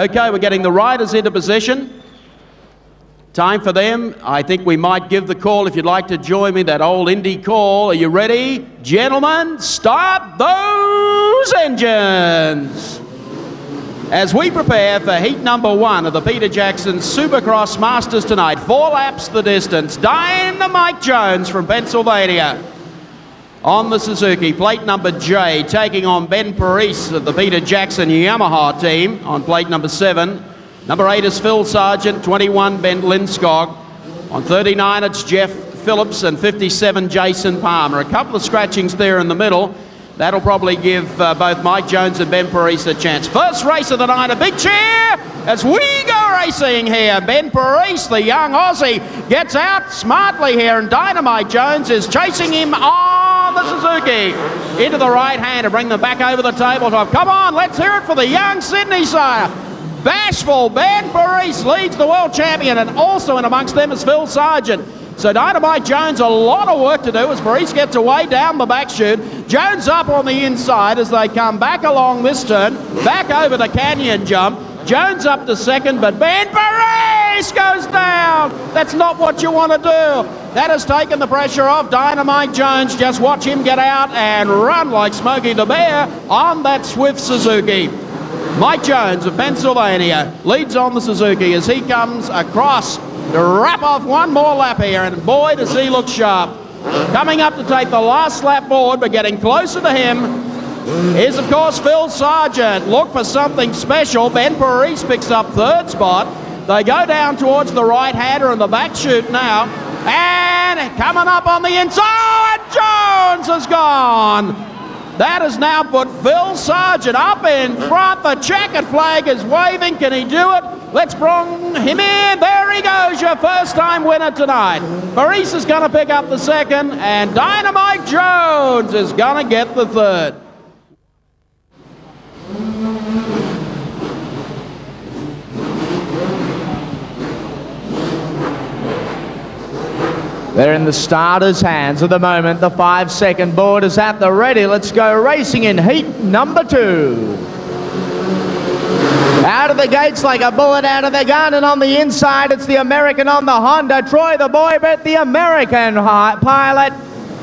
Okay, we're getting the riders into position. Time for them. I think we might give the call if you'd like to join me, that old Indy call. Are you ready? Gentlemen, start those engines! As we prepare for heat number 1 of the Peter Jackson Supercross Masters tonight, 4 laps the distance, Dynamite Jones from Pennsylvania on the Suzuki, plate number J, taking on Ben Parise of the Peter Jackson Yamaha team on plate number 7. Number 8 is Phil Sargent, 21 Ben Lindskog. On 39 it's Jeff Phillips and 57 Jason Palmer. A couple of scratchings there in the middle. That'll probably give both Mike Jones and Ben Parise a chance. First race of the night, a big cheer as we go racing here. Ben Parise, the young Aussie, gets out smartly here, and Dynamite Jones is chasing him on the Suzuki into the right hand to bring them back over the tabletop. Come on, let's hear it for the young Sydney sire. Bashful Ben Parise leads the world champion, and also in amongst them is Phil Sargent. So Dynamite Jones, a lot of work to do as Parise gets away down the back chute. Jones up on the inside as they come back along this turn, back over the canyon jump. Jones up to second, but Ben Parise goes down. That's not what you want to do. That has taken the pressure off Dynamite Jones. Just watch him get out and run like Smokey the Bear on that swift Suzuki. Mike Jones of Pennsylvania leads on the Suzuki as he comes across to wrap off one more lap here, and boy does he look sharp. Coming up to take the last lap forward, but getting closer to him is of course Phil Sargent. Look for something special. Ben Parise picks up third spot. They go down towards the right-hander in the back chute now, and coming up on the inside, Jones has gone. That has now put Phil Sargent up in front. The checkered flag is waving. Can he do it? Let's bring him in. There he goes, your first-time winner tonight. Parise is going to pick up the second, and Dynamite Jones is going to get the third. They're in the starter's hands at the moment. The 5-second board is at the ready. Let's go racing in heat number 2. Out of the gates like a bullet out of the gun, and on the inside it's the American on the Honda. Troy the boy, but the American pilot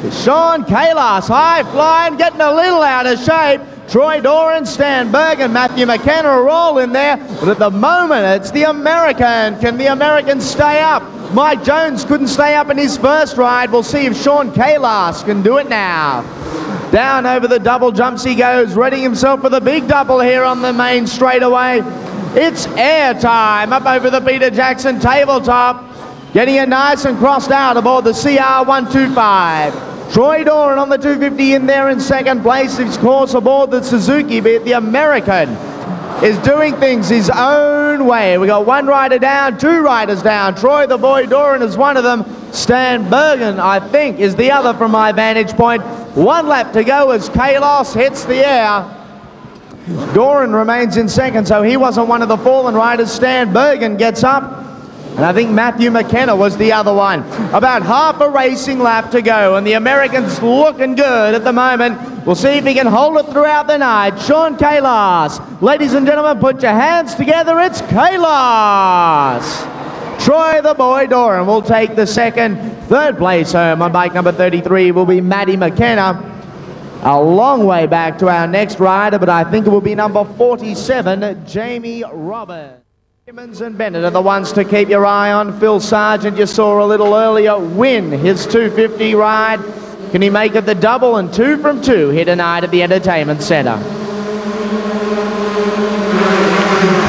is Sean Kalas. High flying, getting a little out of shape. Troy Doran, Stan Bergen, Matthew McKenna are all in there, but at the moment it's the American. Can the American stay up? Mike Jones couldn't stay up in his first ride. We'll see if Sean Kalas can do it now. Down over the double jumps he goes, readying himself for the big double here on the main straightaway. It's air time up over the Peter Jackson tabletop. Getting it nice and crossed out aboard the CR125. Troy Doran on the 250 in there in second place. His course aboard the Suzuki, but the American is doing things his own way. We got one rider down, 2 riders down. Troy the boy Doran is one of them. Stan Bergen, I think, is the other from my vantage point. 1 lap to go as Kalos hits the air. Doran remains in second, so he wasn't one of the fallen riders. Stan Bergen gets up, and I think Matthew McKenna was the other one. About half a racing lap to go, and the American's looking good at the moment. We'll see if he can hold it throughout the night. Sean Kalas. Ladies and gentlemen, put your hands together. It's Kalas. Troy the boy Doran will take the second. Third place home on bike number 33 will be Matty McKenna. A long way back to our next rider, but I think it will be number 47, Jamie Roberts. Simmons and Bennett are the ones to keep your eye on. Phil Sargent, you saw a little earlier, win his 250 ride. Can he make it the double and 2 from 2 here tonight at the Entertainment Centre?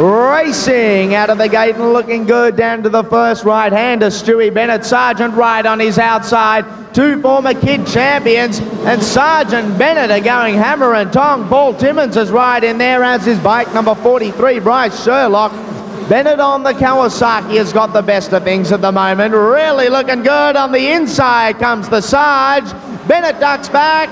Racing out of the gate and looking good down to the first right-hander, Stewie Bennett. Sargent right on his outside. 2 former kid champions, and Sargent Bennett are going hammer and tong. Paul Timmins is right in there, as is bike number 43, Bryce Sherlock. Bennett on the Kawasaki has got the best of things at the moment. Really looking good. On the inside comes the Sarge. Bennett ducks back.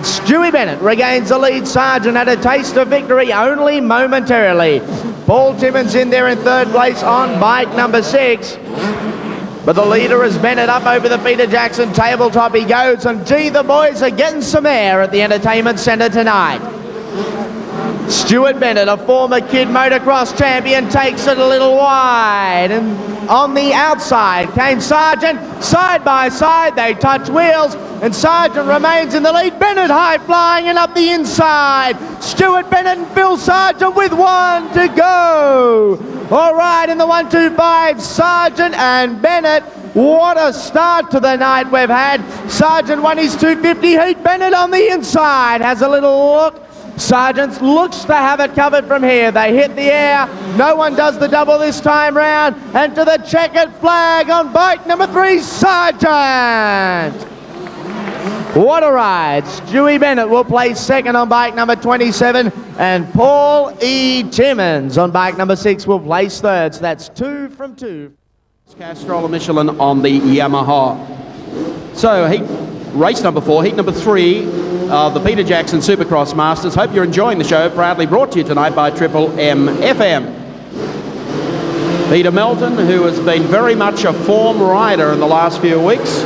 Stewie Bennett regains the lead. Sargent had a taste of victory only momentarily. Paul Timmins in there in third place on bike number 6. But the leader is Bennett up over the Peter Jackson tabletop he goes, and gee, the boys are getting some air at the Entertainment Centre tonight. Stuart Bennett, a former kid motocross champion, takes it a little wide. And on the outside came Sargent. Side by side, they touch wheels. And Sargent remains in the lead. Bennett high flying and up the inside. Stuart Bennett and Phil Sargent with 1 to go. All right, in the 1-2-5, Sargent and Bennett. What a start to the night we've had. Sargent won his 250 heat. Bennett on the inside has a little look. Sargent looks to have it covered from here. They hit the air. No one does the double this time round. And to the checkered flag on bike number 3, Sargent. What a ride. Stewie Bennett will place second on bike number 27, and Paul E. Timmins on bike number 6 will place third. So that's 2 from 2. Castrol and Michelin on the Yamaha. So race number 4, heat number 3 of the Peter Jackson Supercross Masters. Hope you're enjoying the show. Proudly brought to you tonight by Triple M FM. Peter Melton, who has been very much a form rider in the last few weeks,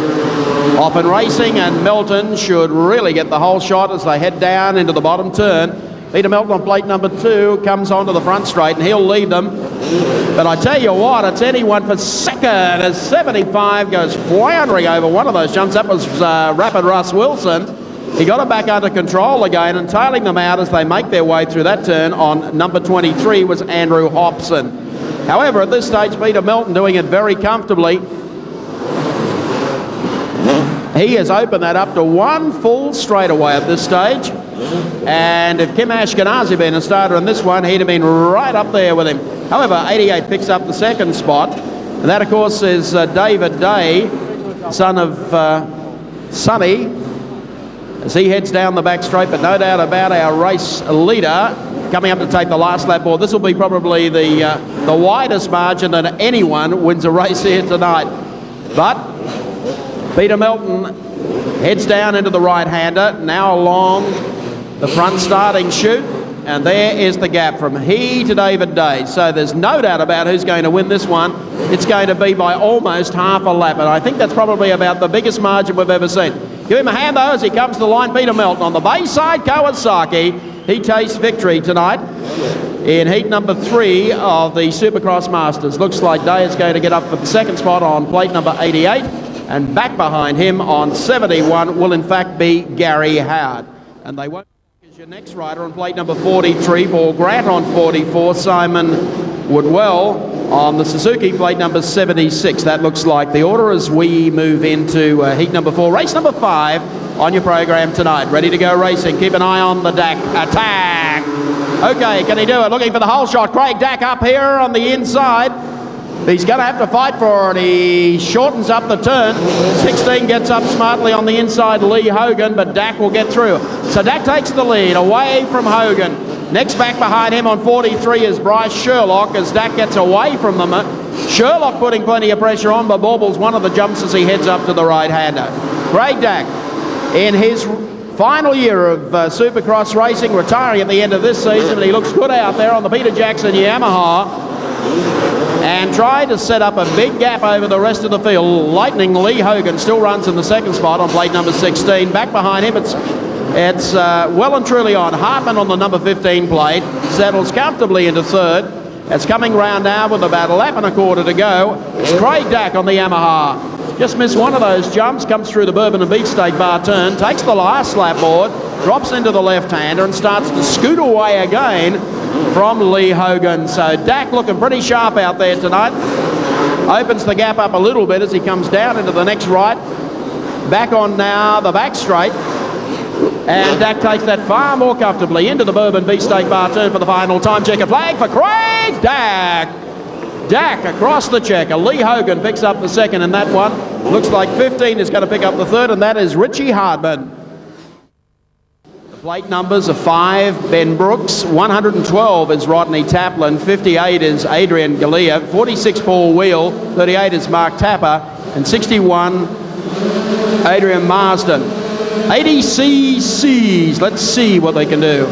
off in racing, and Melton should really get the whole shot as they head down into the bottom turn. Peter Melton on plate number 2 comes onto the front straight and he'll lead them. But I tell you what, it's anyone for second as 75 goes floundering over one of those jumps. That was Rapid Russ Wilson. He got it back under control again, and tailing them out as they make their way through that turn on number 23 was Andrew Hobson. However, at this stage, Peter Melton doing it very comfortably. He has opened that up to 1 full straightaway at this stage. And if Kim Ashkenazi had been a starter in this one, he'd have been right up there with him. However, 88 picks up the second spot. And that, of course, is David Day, son of Sonny, as he heads down the back straight. But no doubt about our race leader coming up to take the last lap board. This will be probably the widest margin that anyone wins a race here tonight. But Peter Melton heads down into the right-hander, now along the front starting chute, and there is the gap from he to David Day. So there's no doubt about who's going to win this one. It's going to be by almost half a lap, and I think that's probably about the biggest margin we've ever seen. Give him a hand, though, as he comes to the line. Peter Melton on the Bayside Kawasaki. He tastes victory tonight in heat number 3 of the Supercross Masters. Looks like Day is going to get up for the second spot on plate number 88. And back behind him on 71 will in fact be Gary Howard. And they won't as your next rider on plate number 43, Paul Grant on 44, Simon Woodwell on the Suzuki plate number 76. That looks like the order as we move into heat number 4. Race number 5 on your program tonight. Ready to go racing. Keep an eye on the Dak attack. Okay, can he do it? Looking for the whole shot. Craig Dak up here on the inside. He's going to have to fight for it. He shortens up the turn. 16 gets up smartly on the inside, Lee Hogan, but Dak will get through. So Dak takes the lead away from Hogan. Next back behind him on 43 is Bryce Sherlock as Dak gets away from them. Sherlock putting plenty of pressure on, but baubles one of the jumps as he heads up to the right-hander. Craig Dak in his final year of Supercross racing, retiring at the end of this season, but he looks good out there on the Peter Jackson Yamaha, and tried to set up a big gap over the rest of the field. Lightning Lee Hogan still runs in the second spot on plate number 16. Back behind him, it's well and truly on. Hartman on the number 15 plate settles comfortably into third. It's coming round now with about a lap and a quarter to go. It's Craig Dak on the Yamaha. Just missed one of those jumps, comes through the Bourbon and Beefsteak bar turn, takes the last lap board, drops into the left-hander and starts to scoot away again from Lee Hogan. So Dak looking pretty sharp out there tonight. Opens the gap up a little bit as he comes down into the next right. Back on now the back straight. And Dak takes that far more comfortably into the Bourbon Beefsteak bar turn for the final time. Checker flag for Craig Dak. Dak across the checker. Lee Hogan picks up the second in that one. Looks like 15 is going to pick up the third, and that is Richie Hardman. Plate numbers are 5, Ben Brooks, 112 is Rodney Taplin, 58 is Adrian Galea, 46 Paul Wheel, 38 is Mark Tapper, and 61 Adrian Marsden. 80 CCs, let's see what they can do.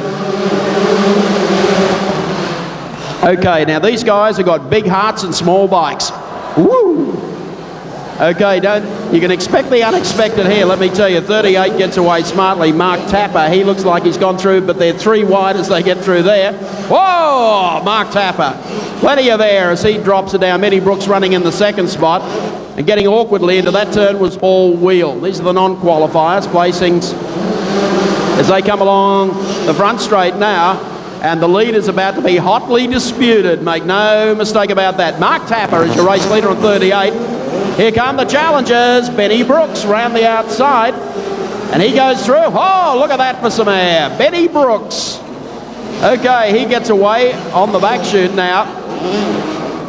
Okay, now these guys have got big hearts and small bikes. Woo! Okay, you can expect the unexpected here, let me tell you. 38 gets away smartly. Mark Tapper, he looks like he's gone through, but they're 3 wide as they get through there. Whoa, Mark Tapper. Plenty of air as he drops it down. Benny Brooks running in the second spot. And getting awkwardly into that turn was Paul Wheel. These are the non-qualifiers, placings as they come along the front straight now. And the lead is about to be hotly disputed. Make no mistake about that. Mark Tapper is your race leader on 38. Here come the challengers. Benny Brooks round the outside. And he goes through. Oh, look at that for some air. Benny Brooks. Okay, he gets away on the back chute now.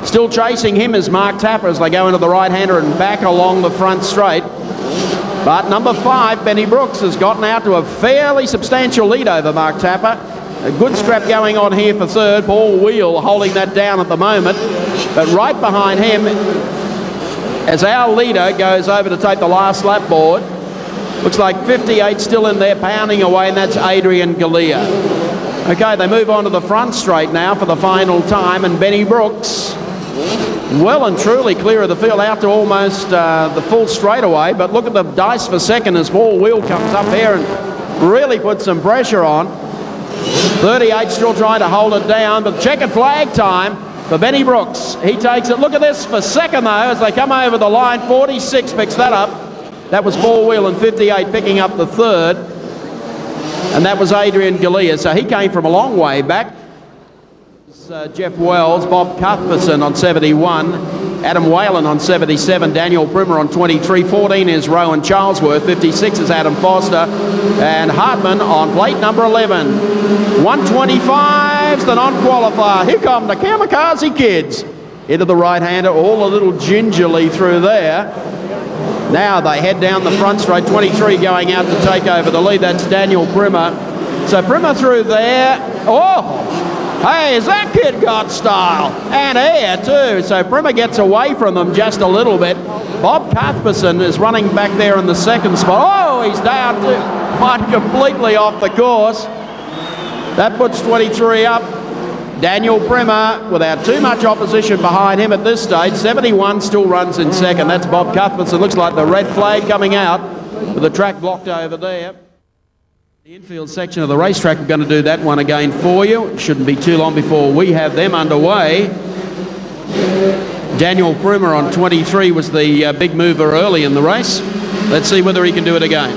Still chasing him is Mark Tapper as they go into the right-hander and back along the front straight. But number 5, Benny Brooks, has gotten out to a fairly substantial lead over Mark Tapper. A good scrap going on here for third. Paul Wheel holding that down at the moment. But right behind him, as our leader goes over to take the last lap board, looks like 58 still in there pounding away, and that's Adrian Galea. Okay, they move on to the front straight now for the final time, and Benny Brooks well and truly clear of the field out to almost the full straightaway. But look at the dice for second as Paul Wheel comes up here and really puts some pressure on. 38 still trying to hold it down, but checkered flag time for Benny Brooks. He takes it. Look at this for second though as they come over the line. 46 picks that up. That was Paul Wheel, and 58 picking up the third. And that was Adrian Galea. So he came from a long way back. Jeff Wells, Bob Cuthbertson on 71, Adam Whalen on 77, Daniel Primmer on 23, 14 is Rowan Charlesworth, 56 is Adam Foster, and Hartman on plate number 11. 125's the non-qualifier. Here come the Kamikaze Kids into the right-hander, all a little gingerly through there. Now they head down the front straight, 23 going out to take over the lead. That's Daniel Primmer. So Primmer through there. Oh! Hey, has that kid got style? And air too. So Primmer gets away from them just a little bit. Bob Cuthbertson is running back there in the second spot. Oh, he's down too. Completely off the course. That puts 23 up. Daniel Primmer, without too much opposition behind him at this stage. 71 still runs in second. That's Bob Cuthbertson. Looks like the red flag coming out with the track blocked over there. The infield section of the racetrack, we're going to do that one again for you. It shouldn't be too long before we have them underway. Daniel Primmer on 23 was the big mover early in the race. Let's see whether he can do it again.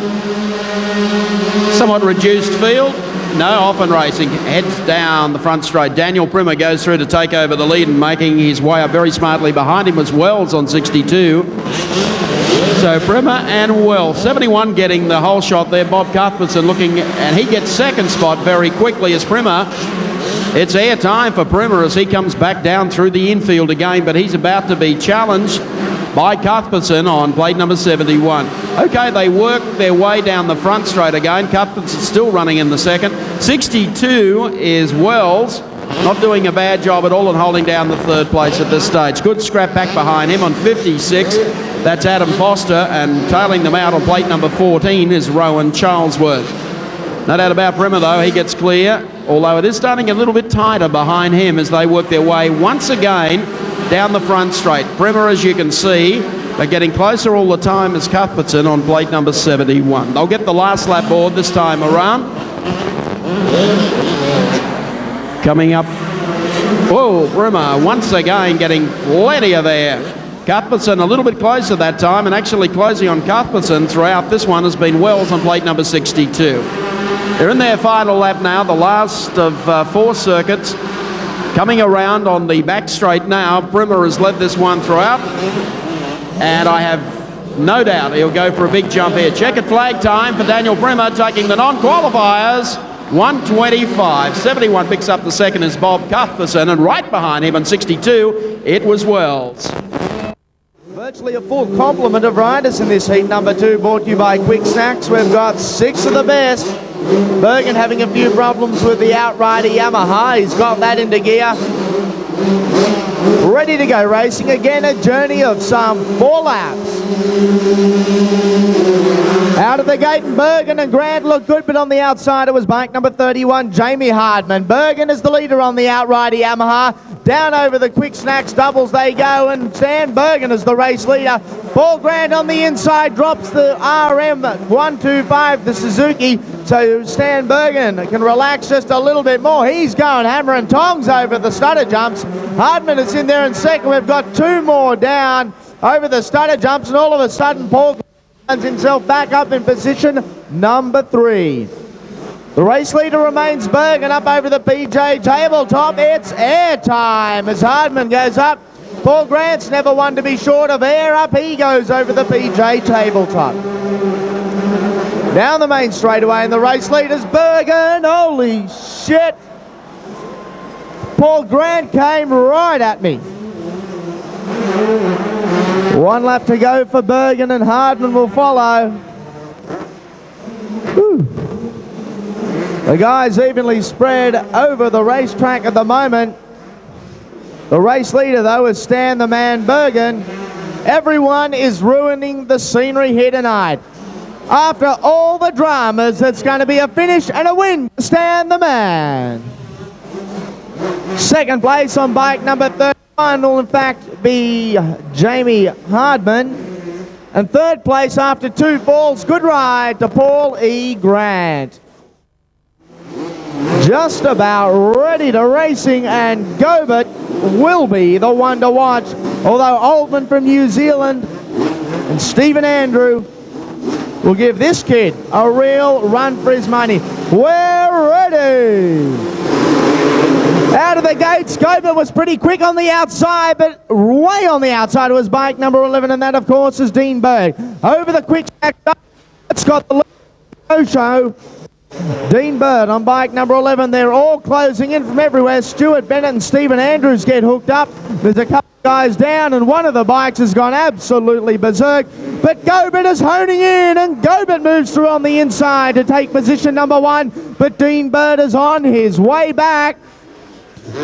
Somewhat reduced field. No, off and racing. Heads down the front straight. Daniel Primmer goes through to take over the lead and making his way up very smartly. Behind him was Wells on 62. So Primmer and Wells. 71 getting the whole shot there. Bob Cuthbertson looking, and he gets second spot very quickly as Primmer. It's air time for Primmer as he comes back down through the infield again, but he's about to be challenged by Cuthbertson on plate number 71. Okay, they work their way down the front straight again. Cuthbertson's still running in the second. 62 is Wells. Not doing a bad job at all and holding down the third place at this stage. Good scrap back behind him on 56. That's Adam Foster, and tailing them out on plate number 14 is Rowan Charlesworth. No doubt about Primmer though, he gets clear, although it is starting a little bit tighter behind him as they work their way once again down the front straight. Primmer, as you can see, they're getting closer all the time as Cuthbertson on plate number 71. They'll get the last lap board this time around. Coming up, whoa, Primmer once again getting plenty of air. Cuthbertson a little bit closer that time, and actually closing on Cuthbertson throughout this one has been Wells on plate number 62. They're in their final lap now, the last of 4 circuits. Coming around on the back straight now, Primmer has led this one throughout, and I have no doubt he'll go for a big jump here. Checkered flag time for Daniel Primmer, taking the non-qualifiers. 125. 71 picks up the second is Bob Cuthbertson, and right behind him on 62, it was Wells. Virtually a full complement of riders in this heat number 2, brought to you by Quick Snacks. We've got 6 of the best. Bergen having a few problems with the outrider Yamaha. He's got that into gear. Ready to go racing again, a journey of some 4 laps. Out of the gate, Bergen and Grant look good, but on the outside it was bike number 31, Jamie Hardman. Bergen is the leader on the outrider Yamaha. Down over the Quick Snacks doubles they go, and Stan Bergen is the race leader. Paul Grant on the inside drops the RM 125, the Suzuki, so Stan Bergen can relax just a little bit more. He's going hammer and tongs over the stutter jumps. Hardman is in there in second. We've got two more down over the stutter jumps, and all of a sudden Paul finds himself back up in position number 3. The race leader remains Bergen up over the PJ tabletop. It's air time as Hardman goes up. Paul Grant's never one to be short of air. Up he goes over the PJ tabletop. Down the main straightaway, and the race leader's Bergen. Holy shit. Paul Grant came right at me. One lap to go for Bergen, and Hardman will follow. Whew. The guys evenly spread over the racetrack at the moment. The race leader, though, is Stan the Man Bergen. Everyone is ruining the scenery here tonight. After all the dramas, it's going to be a finish and a win for Stan the Man. Second place on bike number 31 will in fact be Jamie Hardman. And third place after 2 falls, good ride to Paul E. Grant. Just about ready to racing, and Gobert will be the one to watch. Although Oldman from New Zealand and Stephen Andrew will give this kid a real run for his money. We're ready. Out of the gates, Gobert was pretty quick on the outside, but way on the outside was bike number 11, and that, of course, is Dean Berg. Over the quick track, it's got the show. Dean Bird on bike number 11. They're all closing in from everywhere. Stuart Bennett and Stephen Andrews get hooked up. There's a couple of guys down, and one of the bikes has gone absolutely berserk. But Gobert is honing in, and Gobert moves through on the inside to take position number 1. But Dean Bird is on his way back.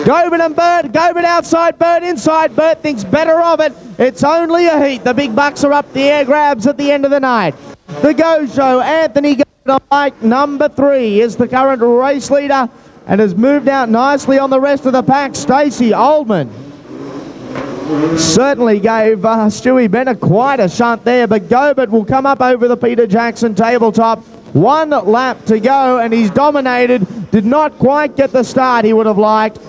Gobert and Bird. Gobert outside, Bird inside. Bird thinks better of it. It's only a heat. The big bucks are up the air grabs at the end of the night. The Go Show, Anthony Gobert on bike number 3 is the current race leader and has moved out nicely on the rest of the pack. Stacey Oldman certainly gave Stewie Bennett quite a shunt there, but Gobert will come up over the Peter Jackson tabletop. 1 lap to go, and he's dominated. Did not quite get the start he would have liked,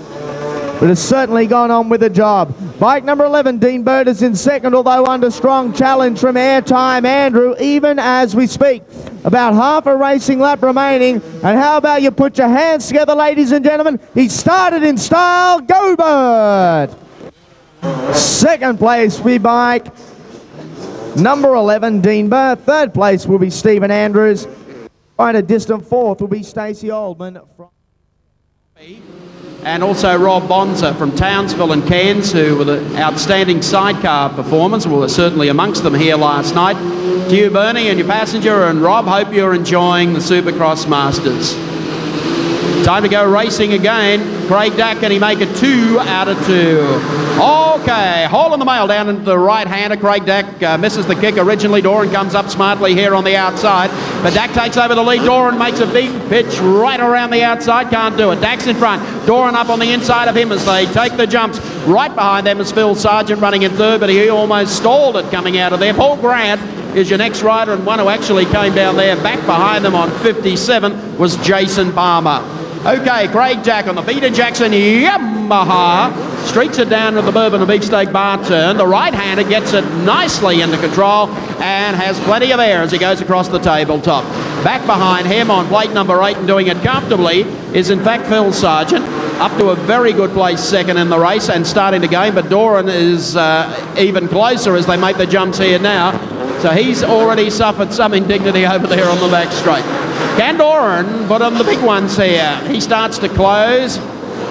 but has certainly gone on with the job. Bike number 11, Dean Bird, is in second, although under strong challenge from Airtime Andrew, even as we speak. About half a racing lap remaining, and how about you put your hands together, ladies and gentlemen? He started in style. Go Bird! Second place will be bike number 11, Dean Bird. Third place will be Stephen Andrews. Quite a distant fourth will be Stacey Oldman. And also Rob Bonza from Townsville and Cairns, who with an outstanding sidecar performance, were certainly amongst them here last night. To you, Bernie, and your passenger, and Rob, hope you're enjoying the Supercross Masters. Time to go racing again. Craig Dack, can he make it 2 out of 2? Okay, hole in the mail down into the right-hander. Craig Dack misses the kick originally. Doran comes up smartly here on the outside, but Dack takes over the lead. Doran makes a big pitch right around the outside. Can't do it. Dack's in front. Doran up on the inside of him as they take the jumps. Right behind them is Phil Sargent running in third, but he almost stalled it coming out of there. Paul Grant is your next rider, and one who actually came down there back behind them on 57 was Jason Palmer. Okay, Craig Dack on the Peter Jackson Yamaha streaks it down to the Bourbon and Beefsteak bar turn. The right-hander gets it nicely into control and has plenty of air as he goes across the tabletop. Back behind him on plate number 8 and doing it comfortably is in fact Phil Sargent, up to a very good place second in the race and starting to gain, but Doran is even closer as they make the jumps here now. So he's already suffered some indignity over there on the back straight. Can Doran put on the big ones here? He starts to close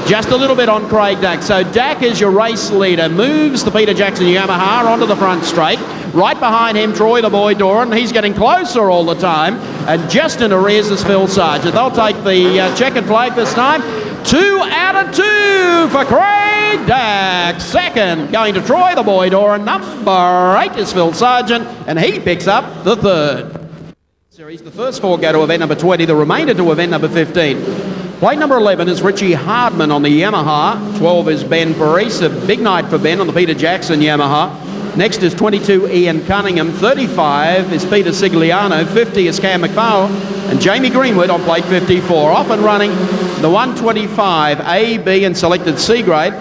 just a little bit on Craig Dack. So Dack is your race leader, moves the Peter Jackson Yamaha onto the front straight. Right behind him, Troy the Boy Doran. He's getting closer all the time. And just in arrears is Phil Sargent. They'll take the checkered flag this time. 2 out of 2 for Craig Dack. Second, going to Troy the Boy Doran. Number 8 is Phil Sargent, and he picks up the third. Series, the first 4 go to event number 20, the remainder to event number 15. Plate number 11 is Richie Hardman on the Yamaha. 12 is Ben Parise. A big night for Ben on the Peter Jackson Yamaha. Next is 22, Ian Cunningham. 35 is Peter Sigliano. 50 is Cam McFarlane. And Jamie Greenwood on plate 54. Off and running the 125 A, B and selected C grade.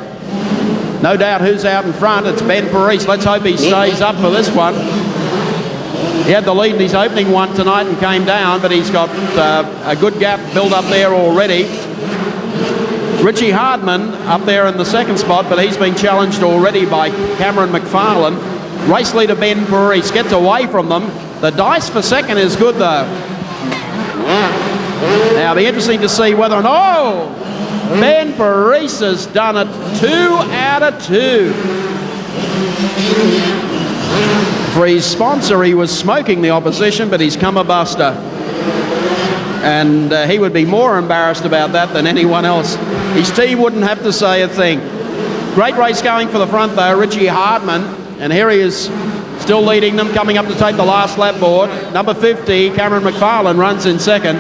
No doubt who's out in front. It's Ben Parise. Let's hope he stays up for this one. He had the lead in his opening one tonight and came down, but he's got a good gap built up there already. Richie Hardman up there in the second spot, but he's been challenged already by Cameron McFarlane. Race leader Ben Parise gets away from them. The dice for second is good though. Now it'll be interesting to see whether or not... Ben Parise has done it. 2 out of 2. For his sponsor, he was smoking the opposition, but he's come a buster. And he would be more embarrassed about that than anyone else. His team wouldn't have to say a thing. Great race going for the front though, Richie Hardman. And here he is still leading them, coming up to take the last lap board. Number 50, Cameron McFarlane runs in second.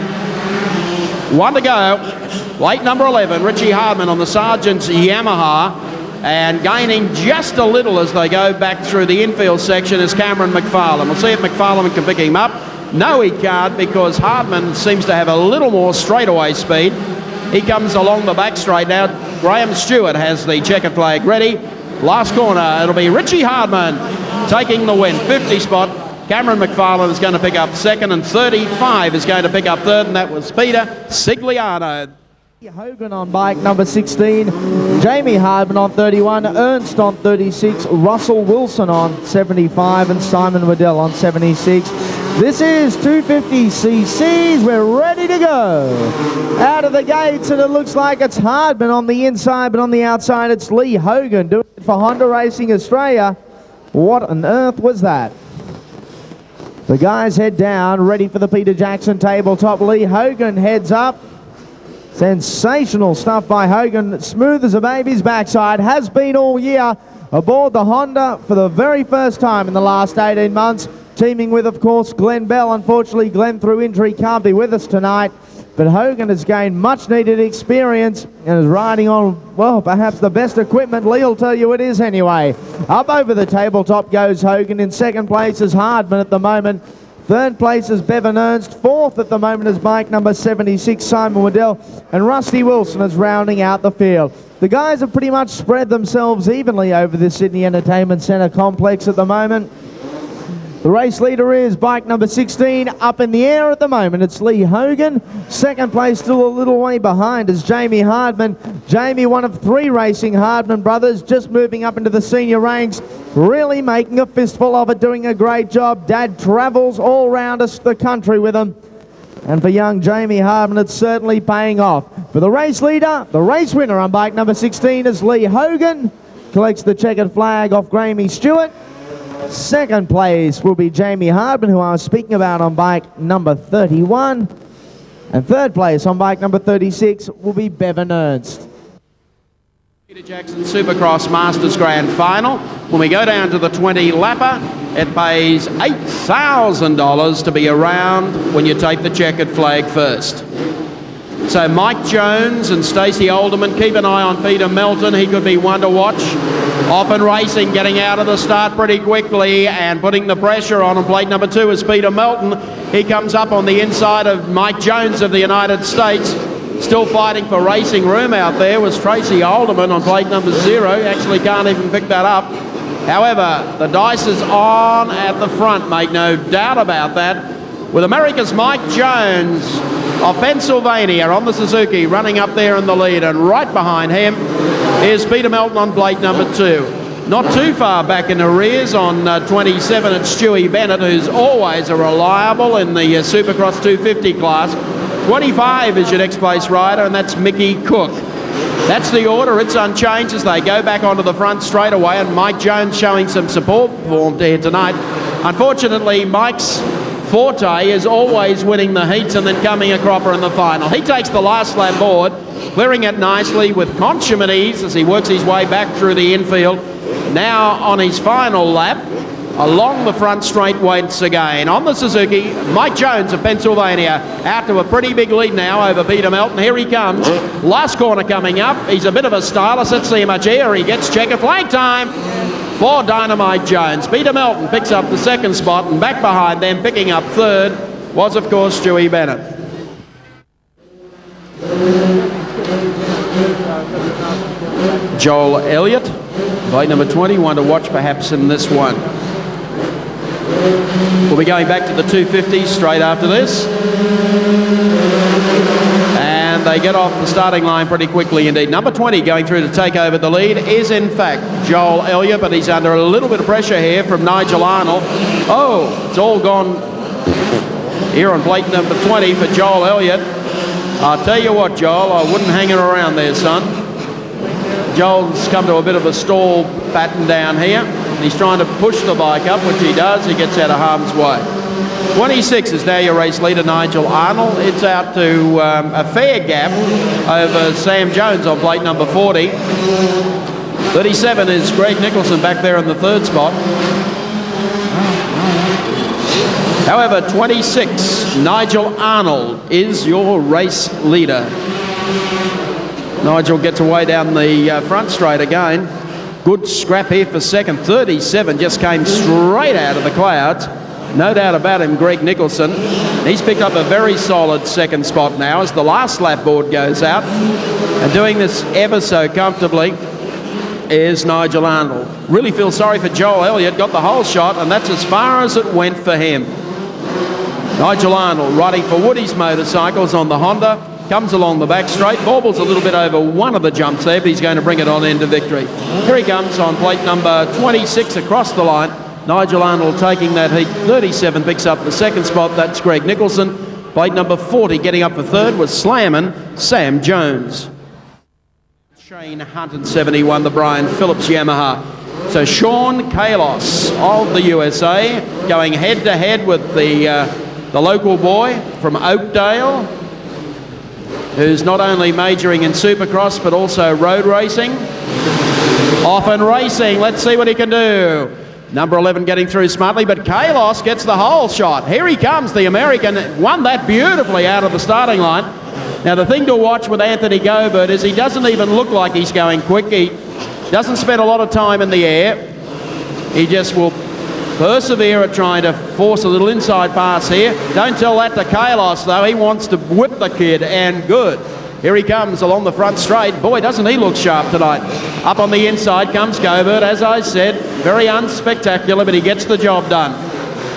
1 to go. Late number 11, Richie Hardman on the Sargent's Yamaha, and gaining just a little as they go back through the infield section is Cameron McFarlane. We'll see if McFarlane can pick him up. No, he can't, because Hardman seems to have a little more straightaway speed. He comes along the back straight now. Graham Stewart has the checkered flag ready. Last corner, it'll be Richie Hardman taking the win. 50 spot. Cameron McFarlane is going to pick up second, and 35 is going to pick up third, and that was Peter Sigliano. Hogan on bike number 16, Jamie Hardman on 31, Ernst on 36, Russell Wilson on 75, and Simon Waddell on 76. This is 250cc's. We're ready to go. Out of the gates, and it looks like it's Hardman on the inside, but on the outside it's Lee Hogan doing it for Honda Racing Australia. What on earth was that? The guys head down, ready for the Peter Jackson tabletop. Lee Hogan heads up. Sensational stuff by Hogan, smooth as a baby's backside, has been all year aboard the Honda for the very first time in the last 18 months, teaming with, of course, Glenn Bell. Unfortunately, Glenn through injury can't be with us tonight, but Hogan has gained much needed experience and is riding on, well, perhaps the best equipment. Lee will tell you it is anyway. Up over the tabletop goes Hogan. In second place is Hardman at the moment. Third place is Bevan Ernst. Fourth at the moment is bike number 76, Simon Waddell. And Rusty Wilson is rounding out the field. The guys have pretty much spread themselves evenly over the Sydney Entertainment Centre complex at the moment. The race leader is bike number 16. Up in the air at the moment, it's Lee Hogan. Second place, still a little way behind, is Jamie Hardman. Jamie, one of 3 racing Hardman brothers, just moving up into the senior ranks, really making a fistful of it, doing a great job. Dad travels all around us the country with him. And for young Jamie Hardman, it's certainly paying off. For the race leader, the race winner on bike number 16 is Lee Hogan. Collects the checkered flag off Grahamie Stewart. Second place will be Jamie Hardman, who I was speaking about on bike number 31. And third place on bike number 36 will be Bevan Ernst. Peter Jackson Supercross Masters Grand Final. When we go down to the 20 lapper, it pays $8,000 to be around when you take the checkered flag first. So Mike Jones and Stacey Alderman, keep an eye on Peter Melton. He could be one to watch. Off and racing, getting out of the start pretty quickly and putting the pressure on plate number 2 is Peter Melton. He comes up on the inside of Mike Jones of the United States. Still fighting for racing room out there was Tracy Alderman on plate number 0. He actually can't even pick that up. However, the dice is on at the front, make no doubt about that. With America's Mike Jones of Pennsylvania on the Suzuki running up there in the lead, and right behind him is Peter Melton on plate number 2. Not too far back in arrears on 27, it's Stewie Bennett, who's always a reliable in the Supercross 250 class. 25 is your next place rider, and that's Mickey Cook. That's the order. It's unchanged as they go back onto the front straight away, and Mike Jones showing some support for him here tonight. Unfortunately, Mike's forte is always winning the heats and then coming a cropper in the final. He takes the last lap board, clearing it nicely with consummate ease as he works his way back through the infield. Now on his final lap, along the front straight once again. On the Suzuki, Mike Jones of Pennsylvania out to a pretty big lead now over Peter Melton. Here he comes. Last corner coming up. He's a bit of a stylist. Let's see how much air he gets. Checkered flag time. for Dynamite Jones. Peter Melton picks up the second spot, and back behind them, picking up third, was of course Stewie Bennett. Joel Elliott, plate number 20, one to watch perhaps in this one. We'll be going back to the 250s straight after this. And they get off the starting line pretty quickly indeed. Number 20 going through to take over the lead is in fact Joel Elliott, but he's under a little bit of pressure here from Nigel Arnold. Oh, it's all gone here on plate number 20 for Joel Elliott. I'll tell you what, Joel, I wouldn't hang it around there, son. Joel's come to a bit of a stall pattern down here. He's trying to push the bike up, which he does. He gets out of harm's way. 26 is now your race leader, Nigel Arnold. It's out to a fair gap over Sam Jones on plate number 40. 37 is Greg Nicholson back there in the third spot. However, 26, Nigel Arnold is your race leader. Nigel gets away down the front straight again. Good scrap here for second. 37 just came straight out of the clouds. No doubt about him, Greg Nicholson. He's picked up a very solid second spot now as the last lap board goes out. And doing this ever so comfortably is Nigel Arnold. Really feel sorry for Joel Elliott. Got the whole shot, and that's as far as it went for him. Nigel Arnold riding for Woody's Motorcycles on the Honda. Comes along the back straight, baubles a little bit over one of the jumps there, but he's going to bring it on into victory. Here he comes on plate number 26 across the line. Nigel Arnold taking that heat. 37 picks up the second spot. That's Greg Nicholson. Plate number 40 getting up for third was slamming Sam Jones. Shane Hunt in 71, the Brian Phillips Yamaha. So Sean Kalos of the USA going head to head with the local boy from Oakdale, who's not only majoring in Supercross but also road racing. Off and racing, let's see what he can do. Number 11 getting through smartly, but Kalos gets the whole shot. Here he comes, the American, won that beautifully out of the starting line. Now the thing to watch with Anthony Gobert is he doesn't even look like he's going quick. He doesn't spend a lot of time in the air. He just will persevere at trying to force a little inside pass here. Don't tell that to Kalos though. He wants to whip the kid, and good. Here he comes along the front straight. Boy, doesn't he look sharp tonight. Up on the inside comes Gobert, as I said. Very unspectacular, but he gets the job done.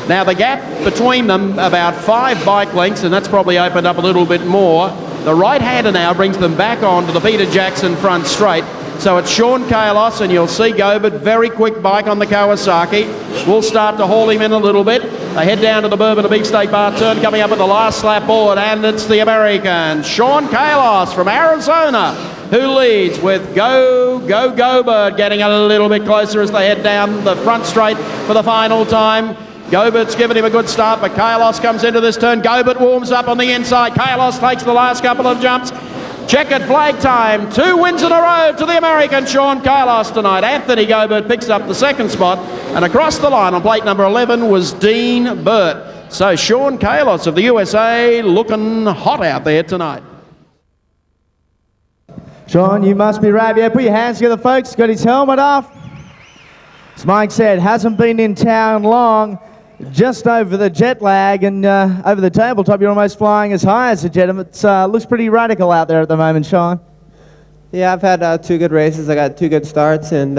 Now the gap between them, about 5 bike lengths, and that's probably opened up a little bit more. The right-hander now brings them back on to the Peter Jackson front straight. So it's Sean Kalos, and you'll see Gobert, very quick bike on the Kawasaki. We'll start to haul him in a little bit. They head down to the Bourbon Beefsteak Bar turn, coming up at the last lap board, and it's the American, Sean Kalos from Arizona, who leads with Gobert getting a little bit closer as they head down the front straight for the final time. Gobert's given him a good start, but Kalos comes into this turn. Gobert warms up on the inside. Kalos takes the last couple of jumps. Checkered flag time. 2 wins in a row to the American Sean Kalos tonight. Anthony Gobert picks up the second spot, and across the line on plate number 11 was Dean Burt. So Sean Kalos of the USA looking hot out there tonight. Sean, you must be right. Yeah, put your hands together, folks. Got his helmet off. As Mike said, hasn't been in town long. Just over the jet lag, and over the tabletop, you're almost flying as high as the jet. It looks pretty radical out there at the moment, Sean. Yeah, I've had 2 good races. I got 2 good starts, and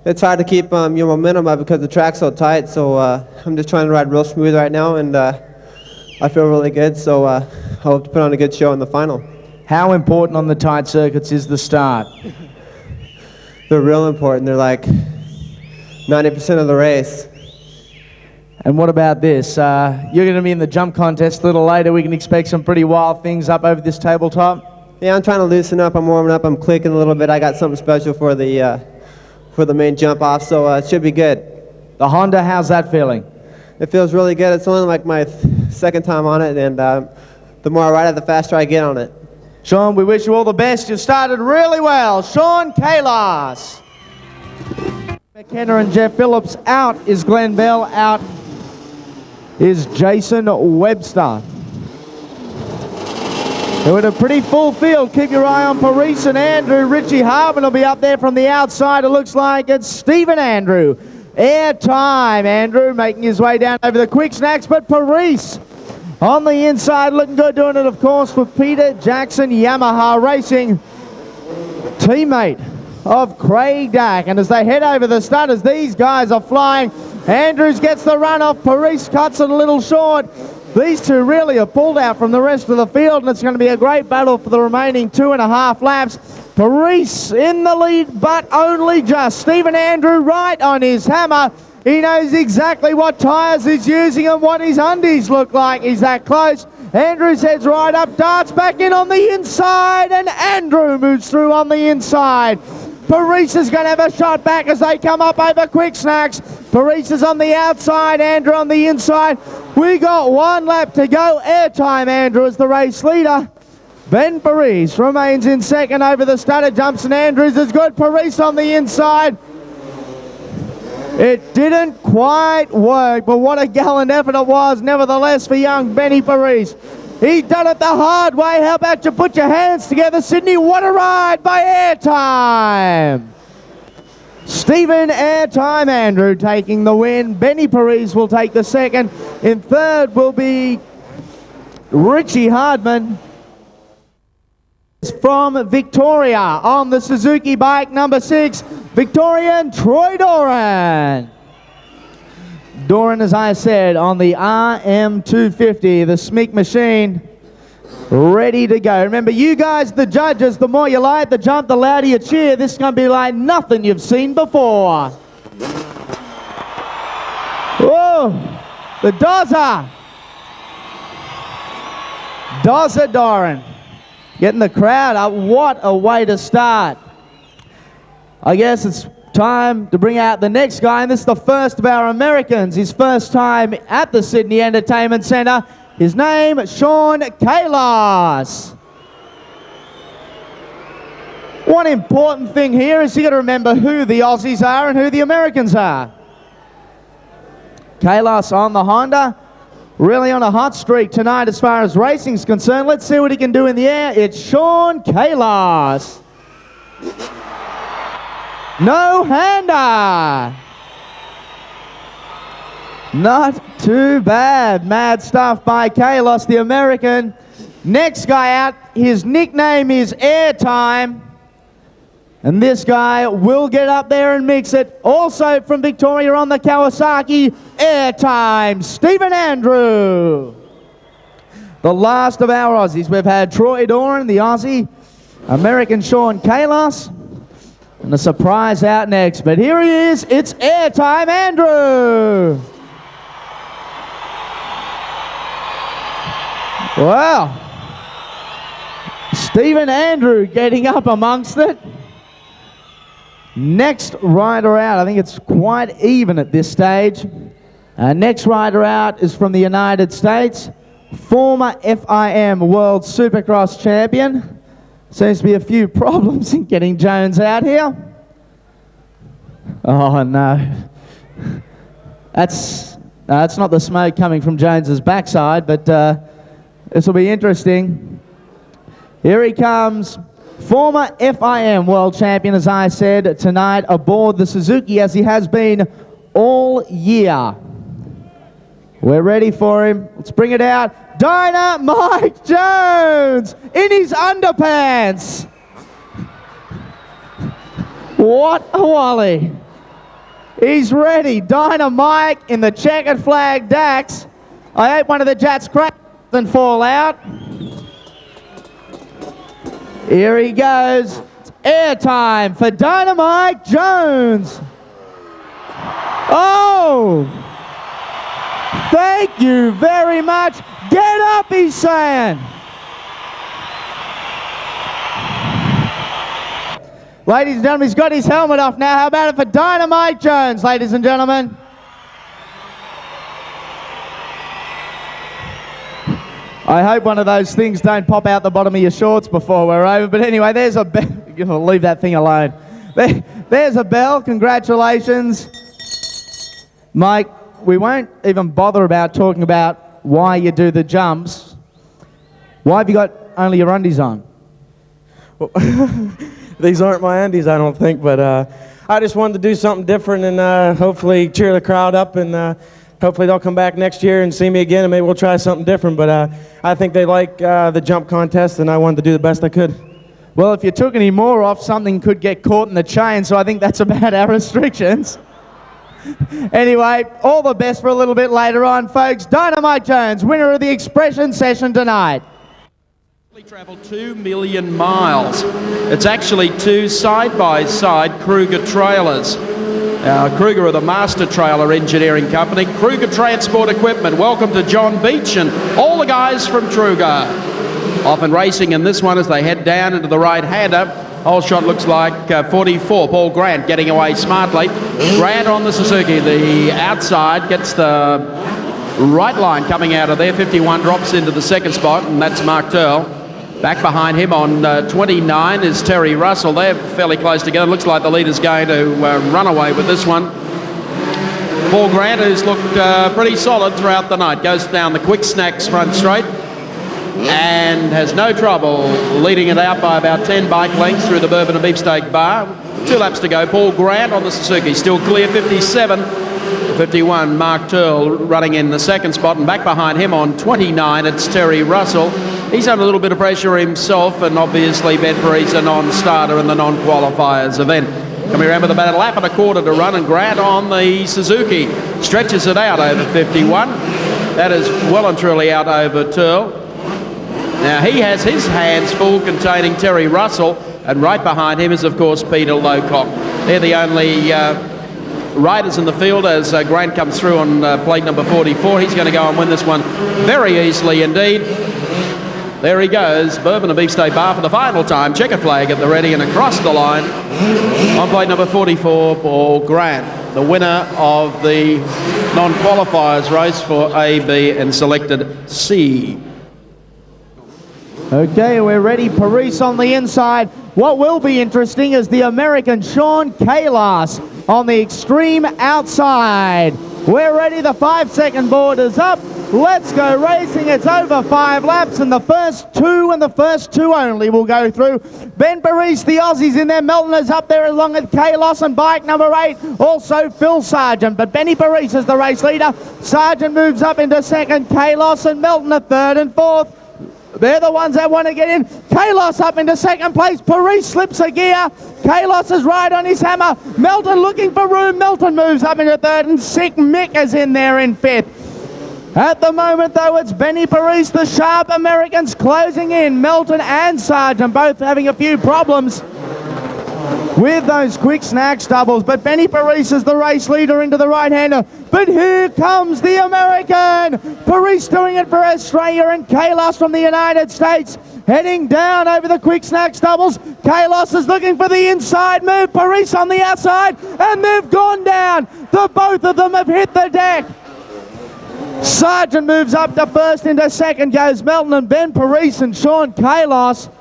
it's hard to keep your momentum up because the track's so tight. So I'm just trying to ride real smooth right now, and I feel really good. So I hope to put on a good show in the final. How important on the tight circuits is the start? They're real important. They're like 90% of the race. And what about this? You're going to be in the jump contest a little later. We can expect some pretty wild things up over this tabletop. Yeah, I'm trying to loosen up. I'm warming up. I'm clicking a little bit. I got something special for the main jump off, so it should be good. The Honda, how's that feeling? It feels really good. It's only like my second time on it, and the more I ride it, the faster I get on it. Sean, we wish you all the best. You started really well. Sean Kalos. McKenna and Jeff Phillips out is Glenn Bell, out is Jason Webster. With a pretty full field, keep your eye on Paris and Andrew. Richie Hartman will be up there from the outside. It looks like it's Stephen Andrew. Airtime Andrew making his way down over the quick snacks, but Paris on the inside looking good, doing it of course for Peter Jackson Yamaha Racing, teammate of Craig Dack. And as they head over the starters, these guys are flying. Andrews gets the run off, Paris cuts it a little short. These two really are pulled out from the rest of the field, and it's going to be a great battle for the remaining 2.5 laps. Paris in the lead, but only just. Stephen Andrew right on his hammer. He knows exactly what tyres he's using and what his undies look like. He's that close. Andrews heads right up, darts back in on the inside, and Andrew moves through on the inside. Paris is going to have a shot back as they come up over quick snacks. Paris is on the outside, Andrew on the inside. We got 1 lap to go. Airtime Andrew is the race leader. Ben Paris remains in second over the starter. Jumps and Andrews is good. Paris on the inside. It didn't quite work, but what a gallant effort it was, nevertheless, for young Benny Paris. He's done it the hard way. How about you put your hands together, Sydney? What a ride by Airtime. Stephen Airtime Andrew taking the win. Benny Paris will take the second. In third will be Richie Hardman from Victoria on the Suzuki bike number 6, Victorian Troy Doran. Doran, as I said, on the RM250, the SMIC machine, ready to go. Remember, you guys, the judges, the more you like the jump, the louder you cheer. This is going to be like nothing you've seen before. Whoa, the Dozza. Dozza Doran. Getting the crowd up. What a way to start. I guess it's time to bring out the next guy, and this is the first of our Americans. His first time at the Sydney Entertainment Centre. His name, Sean Kalas. One important thing here is you got to remember who the Aussies are and who the Americans are. Kalas on the Honda. Really on a hot streak tonight as far as racing's concerned. Let's see what he can do in the air. It's Sean Kalas. No-hander. Not too bad. Mad stuff by Kalas, the American. Next guy out, his nickname is Airtime. And this guy will get up there and mix it. Also from Victoria on the Kawasaki, Airtime, Stephen Andrew. The last of our Aussies. We've had Troy Doran, the Aussie, American Sean Kalas, and a surprise out next. But here he is, it's Airtime Andrew. Wow. Stephen Andrew getting up amongst it. Next rider out, I think it's quite even at this stage. Next rider out is from the United States, former FIM World Supercross Champion. Seems to be a few problems in getting Jones out here. Oh no. That's not the smoke coming from Jones's backside, but this will be interesting. Here he comes. Former FIM World Champion, as I said, tonight aboard the Suzuki, as he has been all year. We're ready for him. Let's bring it out. Dynamite Jones in his underpants. What a wally. He's ready. Dynamite in the checkered flag Dax. I hope one of the Jats cracks and fall out. Here he goes. It's Airtime for Dynamite Jones. Oh! Thank you very much. Get up, he's saying. Ladies and gentlemen, he's got his helmet off now. How about it for Dynamite Jones, ladies and gentlemen? I hope one of those things don't pop out the bottom of your shorts before we're over. But anyway, there's a bell. Leave that thing alone. There's a bell. Congratulations. Mike, we won't even bother about talking about why you do the jumps. Why have you got only your undies on? Well, these aren't my undies, I don't think, but I just wanted to do something different and hopefully cheer the crowd up, and hopefully they'll come back next year and see me again, and maybe we'll try something different. But I think they like the jump contest, and I wanted to do the best I could. Well, if you took any more off, something could get caught in the chain, so I think that's about our restrictions. Anyway, all the best for a little bit later on, folks. Dynamite Jones, winner of the Expression session tonight. Travelled 2 million miles. It's actually 2 side-by-side Kruger trailers. Kruger are the master trailer engineering company. Kruger Transport Equipment. Welcome to John Beach and all the guys from Kruger. Off and racing in this one as they head down into the right-hander. Whole shot looks like 44. Paul Grant getting away smartly. Grant on the Suzuki. The outside gets the right line coming out of there. 51 drops into the second spot, and that's Mark Turl. Back behind him on 29 is Terry Russell. They're fairly close together. Looks like the leader's going to run away with this one. Paul Grant, who's looked pretty solid throughout the night, goes down the Quick Snacks front straight and has no trouble leading it out by about 10 bike lengths through the Bourbon and Beefsteak Bar. 2 laps to go. Paul Grant on the Suzuki, still clear 57. 51, Mark Turl running in the second spot, and back behind him on 29, it's Terry Russell. He's under a little bit of pressure himself, and obviously Ben Parise, a non-starter in the non-qualifiers event. Coming around with about a lap and a quarter to run, and Grant on the Suzuki stretches it out over 51. That is well and truly out over Turl. Now he has his hands full containing Terry Russell, and right behind him is of course Peter Lowcock. They're the only riders in the field as Grant comes through on plate number 44. He's going to go and win this one very easily indeed. There he goes, Bourbon and Beefsteak Bar for the final time. Checkered flag at the ready and across the line on plate number 44, Paul Grant, the winner of the non-qualifiers race for A, B and selected C. Okay, we're ready. Parise on the inside. What will be interesting is the American Sean Kalas on the extreme outside. We're ready. The 5-second board is up. Let's go racing. It's over 5 laps, and the first 2 and the first 2 only will go through. Ben Parise, the Aussies in there. Melton is up there along with Kalos and bike number 8. Also Phil Sargent, but Benny Parise is the race leader. Sargent moves up into second. Kalos and Melton are third and fourth. They're the ones that want to get in. Kalos up into second place. Parise slips a gear. Kalos is right on his hammer. Melton looking for room. Melton moves up into third, and Sick Mick is in there in fifth. At the moment, though, it's Benny Parise, the sharp Americans closing in. Melton and Sargent both having a few problems with those quick snacks doubles, but Benny Parise is the race leader into the right-hander. But here comes the American. Parise doing it for Australia, and Kalos from the United States heading down over the quick snacks doubles. Kalos is looking for the inside move. Parise on the outside, and they've gone down. The both of them have hit the deck. Sargent moves up to first. Into second goes Melton and Ben Parise and Sean Kalos.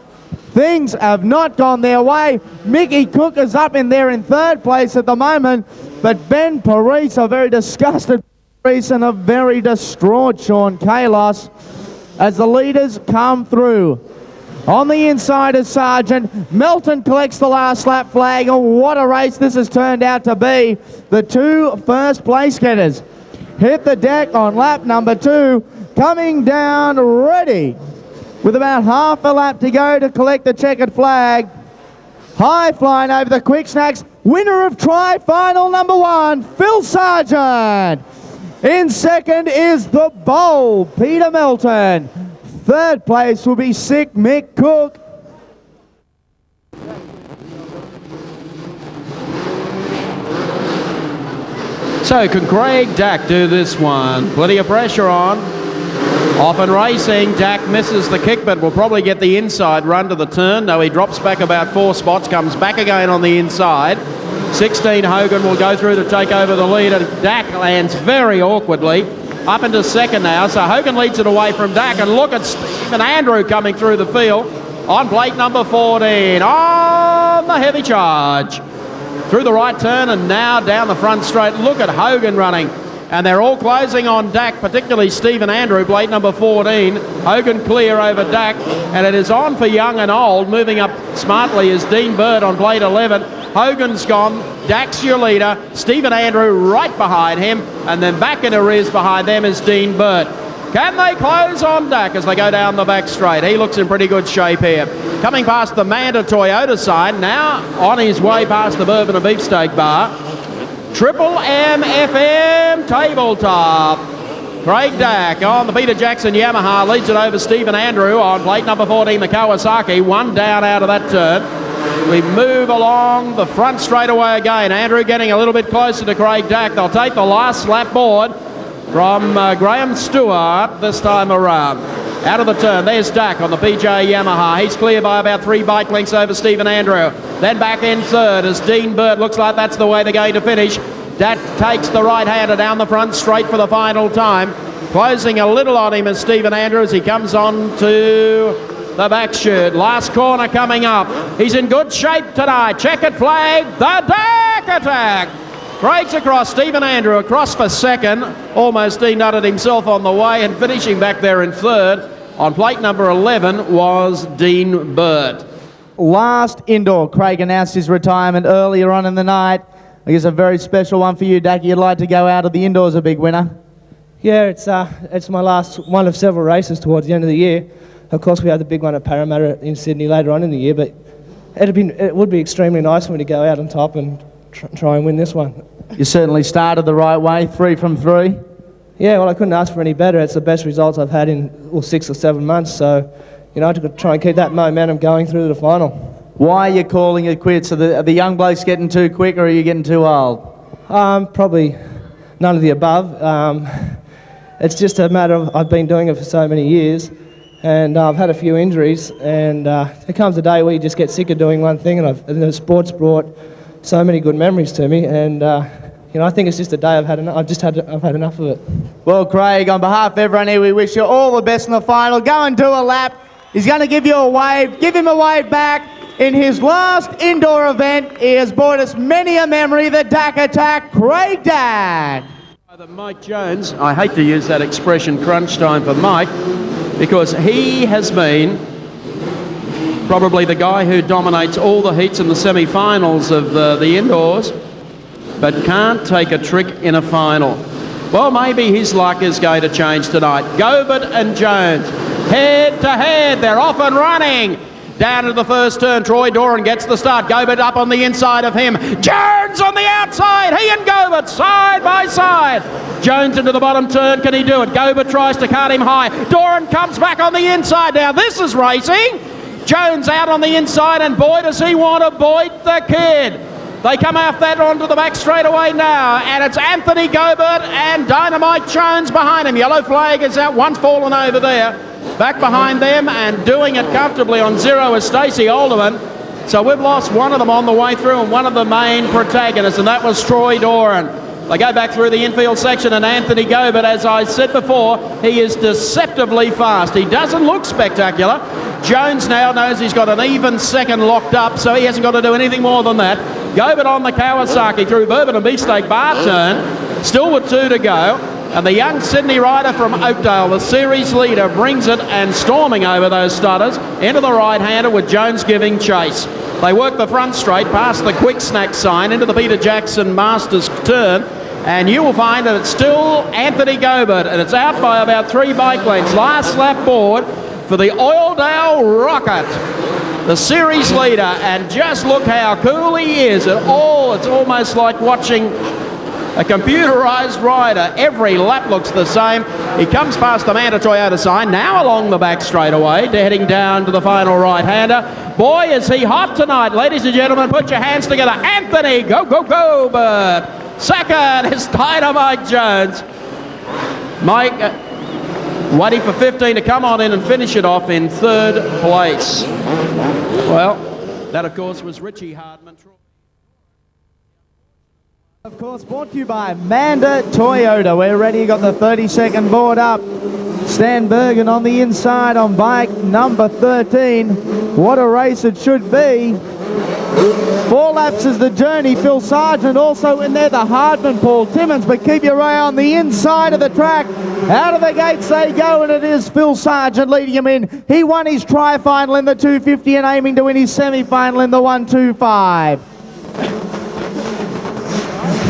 Things have not gone their way. Mickey Cook is up in there in third place at the moment, but Ben Parise, a very disgusted Parise and a very distraught Sean Kalos as the leaders come through. On the inside is Sargent. Melton collects the last lap flag. Oh, what a race this has turned out to be. The 2 first place getters hit the deck on lap number 2, coming down ready with about half a lap to go to collect the checkered flag. High flying over the quick snacks. Winner of tri-final number 1, Phil Sargent. In second is the bold Peter Melton. Third place will be Sick Mick Cook. So can Greg Dack do this one? Plenty of pressure on. Off and racing. Dack misses the kick, but will probably get the inside run to the turn. No, he drops back about 4 spots, comes back again on the inside. 16 Hogan will go through to take over the lead, and Dack lands very awkwardly up into second now. So Hogan leads it away from Dack, and look at Stephen Andrew coming through the field on plate number 14 on the heavy charge. Through the right turn and now down the front straight. Look at Hogan running. And they're all closing on Dak, particularly Stephen Andrew, plate number 14. Hogan clear over Dak. And it is on for young and old. Moving up smartly is Dean Bird on plate 11. Hogan's gone. Dak's your leader. Stephen Andrew right behind him. And then back in arrears behind them is Dean Bird. Can they close on Dak as they go down the back straight? He looks in pretty good shape here. Coming past the Manda Toyota sign, now on his way past the Bourbon and Beefsteak Bar. Triple M FM tabletop. Craig Dak on the Peter Jackson Yamaha leads it over Stephen Andrew on plate number 14, the Kawasaki. One down out of that turn. We move along the front straightaway again. Andrew getting a little bit closer to Craig Dak. They'll take the last lap board from Graham Stewart this time around. Out of the turn, there's Dak on the PJ Yamaha. He's clear by about 3 bike lengths over Stephen Andrew. Then back in third as Dean Bird. Looks like that's the way they're going to finish. Dak takes the right-hander down the front straight for the final time. Closing a little on him is Stephen Andrew as he comes on to the back chute. Last corner coming up. He's in good shape tonight. Checkered flag, the Dak attack. Breaks across, Stephen Andrew across for second. Almost denutted himself on the way, and finishing back there in third on plate number 11 was Dean Bird. Last indoor, Craig announced his retirement earlier on in the night. I guess a very special one for you, Dak. You'd like to go out of the indoors a big winner? Yeah, it's my last one of several races towards the end of the year. Of course, we have the big one at Parramatta in Sydney later on in the year, but it would be extremely nice for me to go out on top and try and win this one. You certainly started the right way, 3 from 3. Yeah, well, I couldn't ask for any better. It's the best results I've had in 6 or 7 months, so, you know, I have to try and keep that momentum going through to the final. Why are you calling it quits? Are the young blokes getting too quick, or are you getting too old? Probably none of the above. It's just a matter of I've been doing it for so many years, and I've had a few injuries, and there comes a day where you just get sick of doing one thing, and the sport's brought so many good memories to me, and you know, I think it's just a day I've had enough of it. Well, Craig, on behalf of everyone here, we wish you all the best in the final. Go and do a lap. He's going to give you a wave. Give him a wave back. In his last indoor event, he has brought us many a memory. The Dak attack, Craig Dak. Mike Jones, I hate to use that expression, crunch time for Mike, because he has been probably the guy who dominates all the heats in the semi-finals of the indoors, but can't take a trick in a final. Well, maybe his luck is going to change tonight. Gobert and Jones, head to head, they're off and running. Down to the first turn, Troy Doran gets the start. Gobert up on the inside of him. Jones on the outside. He and Gobert side by side. Jones into the bottom turn. Can he do it? Gobert tries to cut him high. Doran comes back on the inside. Now this is racing. Jones out on the inside, and boy does he want to beat the kid. They come off that onto the back straight away now, and it's Anthony Gobert and Dynamite Jones behind him. Yellow flag is out. One's fallen over there. Back behind them and doing it comfortably on zero is Stacey Alderman. So we've lost one of them on the way through, and one of the main protagonists, and that was Troy Doran. They go back through the infield section, and Anthony Gobert, as I said before, he is deceptively fast. He doesn't look spectacular. Jones now knows he's got an even second locked up, so he hasn't got to do anything more than that. Gobert on the Kawasaki through Bourbon and Beefsteak Bar turn, still with 2 to go. And the young Sydney rider from Oakdale, the series leader, brings it and storming over those stutters into the right-hander with Jones giving chase. They work the front straight past the quick snack sign into the Peter Jackson Masters turn, and you will find that it's still Anthony Gobert, and it's out by about 3 bike lengths. Last lap board for the Oildale Rocket, the series leader, and just look how cool he is. It's almost like watching a computerized rider. Every lap looks the same. He comes past the Manda Toyota sign, now along the back straightaway, heading down to the final right-hander. Boy, is he hot tonight. Ladies and gentlemen, put your hands together. Anthony, go, go, go, but second is Dynamite Jones. Mike, waiting for 15 to come on in and finish it off in third place. Well, that, of course, was Richie Hardman. Of course, brought to you by Manda Toyota. We're ready. Got the 30-second board up. Stan Bergen on the inside on bike number 13. What a race it should be. 4 laps is the journey. Phil Sargent also in there, the Hardman, Paul Timmins, but keep your eye on the inside of the track. Out of the gates they go, and it is Phil Sargent leading him in. He won his tri-final in the 250 and aiming to win his semi-final in the 125.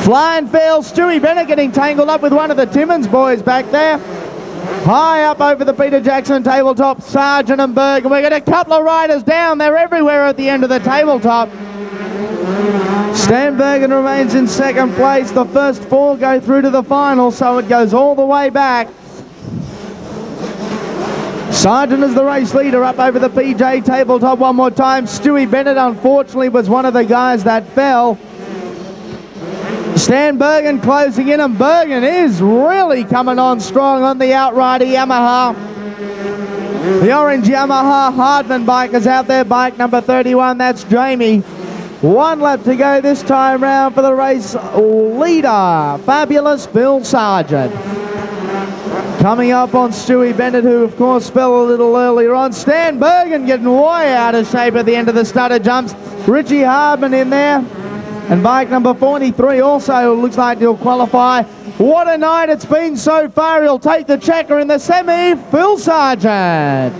Flying fail, Stewie Bennett getting tangled up with one of the Timmins boys back there. High up over the Peter Jackson tabletop, Sargent and Bergen. We've got a couple of riders down. They're everywhere at the end of the tabletop. Stan Bergen remains in second place. The first 4 go through to the final, so it goes all the way back. Sargent is the race leader up over the PJ tabletop one more time. Stewie Bennett, unfortunately, was one of the guys that fell. Stan Bergen closing in, and Bergen is really coming on strong on the outrider Yamaha. The orange Yamaha Hardman bike is out there, bike number 31, that's Jamie. 1 lap to go this time round for the race leader, fabulous Phil Sargent. Coming up on Stewie Bennett, who of course fell a little earlier on. Stan Bergen getting way out of shape at the end of the stutter jumps. Richie Hardman in there. And bike number 43 also looks like he'll qualify. What a night it's been so far. He'll take the checker in the semi, Phil Sargent.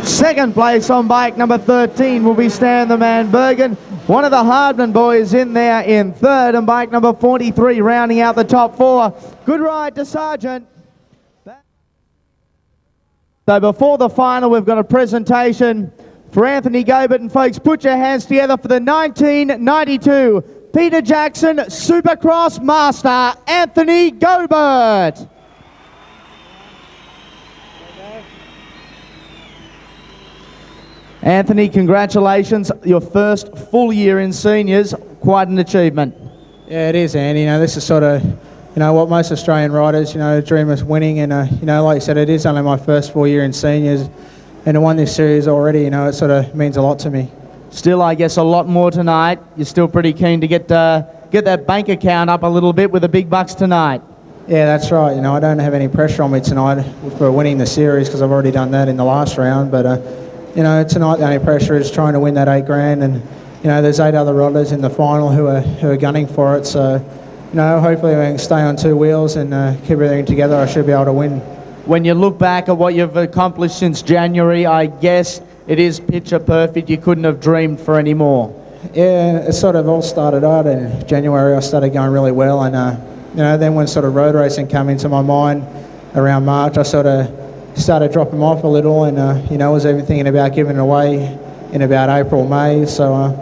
Second place on bike number 13 will be Stan the Man Bergen. One of the Hardman boys in there in third, and bike number 43 rounding out the top 4. Good ride to Sargent. So before the final, we've got a presentation for Anthony Gobert, and folks, put your hands together for the 1992 Peter Jackson Supercross Master, Anthony Gobert. Anthony, congratulations. Your first full year in seniors, quite an achievement. Yeah, it is, Andy. You know, this is sort of, what most Australian riders, dream of winning, and, like you said, it is only my first full year in seniors. And to win this series already, it sort of means a lot to me. Still, I guess, a lot more tonight. You're still pretty keen to get that bank account up a little bit with the big bucks tonight. Yeah, that's right. I don't have any pressure on me tonight for winning the series because I've already done that in the last round. But, tonight the only pressure is trying to win that $8,000. And, there's 8 other riders in the final who are gunning for it. So, hopefully we can stay on 2 wheels and keep everything together. I should be able to win. When you look back at what you've accomplished since January, I guess it is picture perfect. You couldn't have dreamed for any more. Yeah, it sort of all started out in January. I started going really well, and then when sort of road racing came into my mind around March, I sort of started dropping off a little, and I was even thinking about giving it away in about April, May. So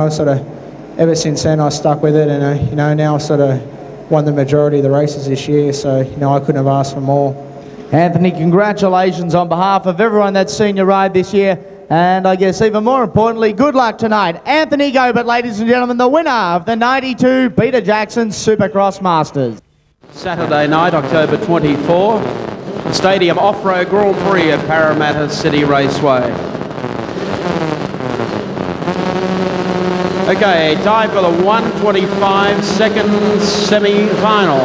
sort of ever since then I stuck with it, and now I sort of won the majority of the races this year. So I couldn't have asked for more. Anthony, congratulations on behalf of everyone that's seen you ride this year, and I guess even more importantly, good luck tonight. Anthony Gobert, ladies and gentlemen, the winner of the 92 Peter Jackson Supercross Masters. Saturday night, October 24, the Stadium Off-Road Grand Prix at Parramatta City Raceway. Okay, time for the 125 second semi-final.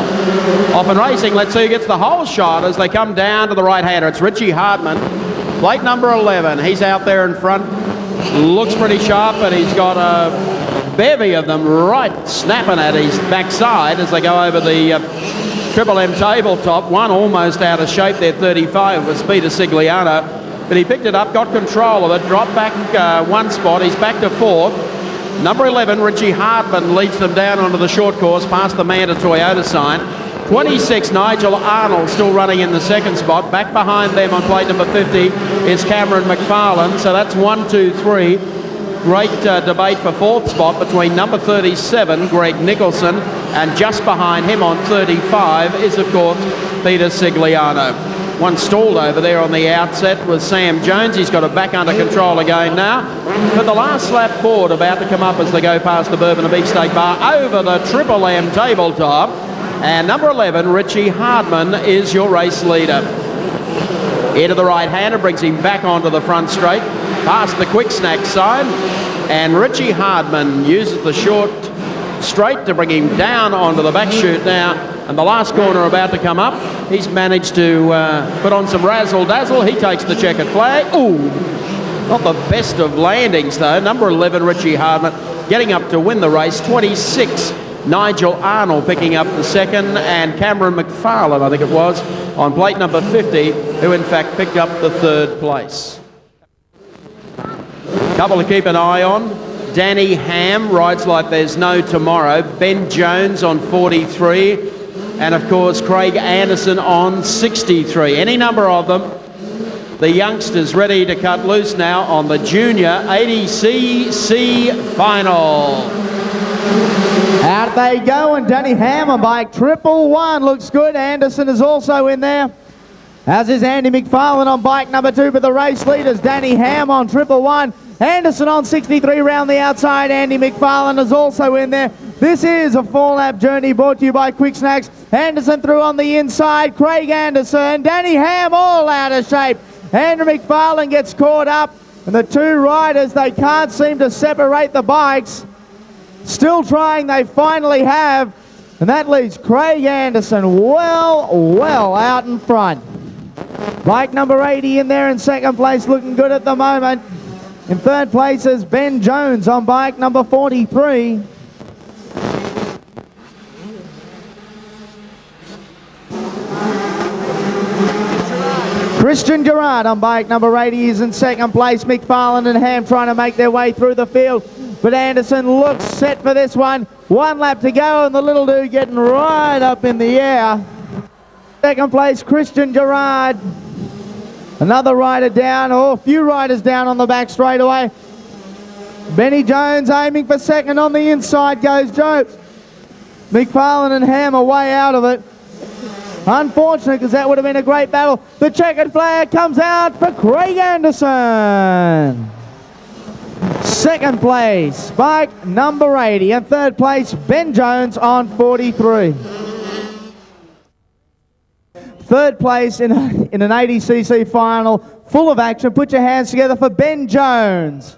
Off in racing, let's see who gets the whole shot as they come down to the right-hander. It's Richie Hardman, plate number 11. He's out there in front, looks pretty sharp, but he's got a bevy of them right snapping at his backside as they go over the Triple M tabletop. One almost out of shape there, 35, was Peter Sigliano, but he picked it up, got control of it, dropped back 1 spot. He's back to 4th. Number 11, Richie Hardman, leads them down onto the short course past the Manda Toyota sign. 26, Nigel Arnold, still running in the 2nd spot. Back behind them on plate number 50 is Cameron McFarlane. So that's 1, 2, 3. Great debate for 4th spot between number 37, Greg Nicholson, and just behind him on 35 is, of course, Peter Sigliano. One stalled over there on the outset was Sam Jones. He's got it back under control again now. But the last lap board about to come up as they go past the Bourbon and Beefsteak Bar over the Triple M tabletop. And number 11, Richie Hardman, is your race leader. Into the right-hander, brings him back onto the front straight, past the Quick Snack side. And Richie Hardman uses the short straight to bring him down onto the back chute now. And the last corner about to come up, he's managed to put on some razzle-dazzle. He takes the checkered flag. Ooh, Not the best of landings, though. Number 11, Richie Hardman, getting up to win the race. 26, Nigel Arnold picking up the second, and Cameron McFarlane, I think it was, on plate number 50, who in fact picked up the third place. Couple to keep an eye on. Danny Ham rides like there's no tomorrow. Ben Jones on 43. And of course, Craig Anderson on 63. Any number of them. The youngsters ready to cut loose now on the Junior 80cc final. Out they go, and Danny Ham on bike 111 looks good. Anderson is also in there, as is Andy McFarlane on bike number 2, but the race leaders, Danny Ham on 111, Anderson on 63 round the outside. Andy McFarlane is also in there. This is a 4-lap journey brought to you by Quick Snacks. Anderson through on the inside, Craig Anderson, Danny Ham all out of shape. Andrew McFarlane gets caught up, and the two riders, they can't seem to separate the bikes. Still trying, they finally have, and that leaves Craig Anderson well out in front. Bike number 80 in there in second place, looking good at the moment. In third place is Ben Jones on bike number 43. Christian Gerard on bike number 80 is in second place. McFarlane and Ham trying to make their way through the field, but Anderson looks set for this one. 1 lap to go, and the little dude getting right up in the air. Second place, Christian Gerard. Another rider down, or a few riders down on the back straightaway. Benny Jones aiming for second. On the inside goes Jones. McFarlane and Ham are way out of it. Unfortunate, because that would have been a great battle. The checkered flag comes out for Craig Anderson. Second place, bike number 80. And third place, Ben Jones on 43. Third place in an 80cc final, full of action. Put your hands together for Ben Jones.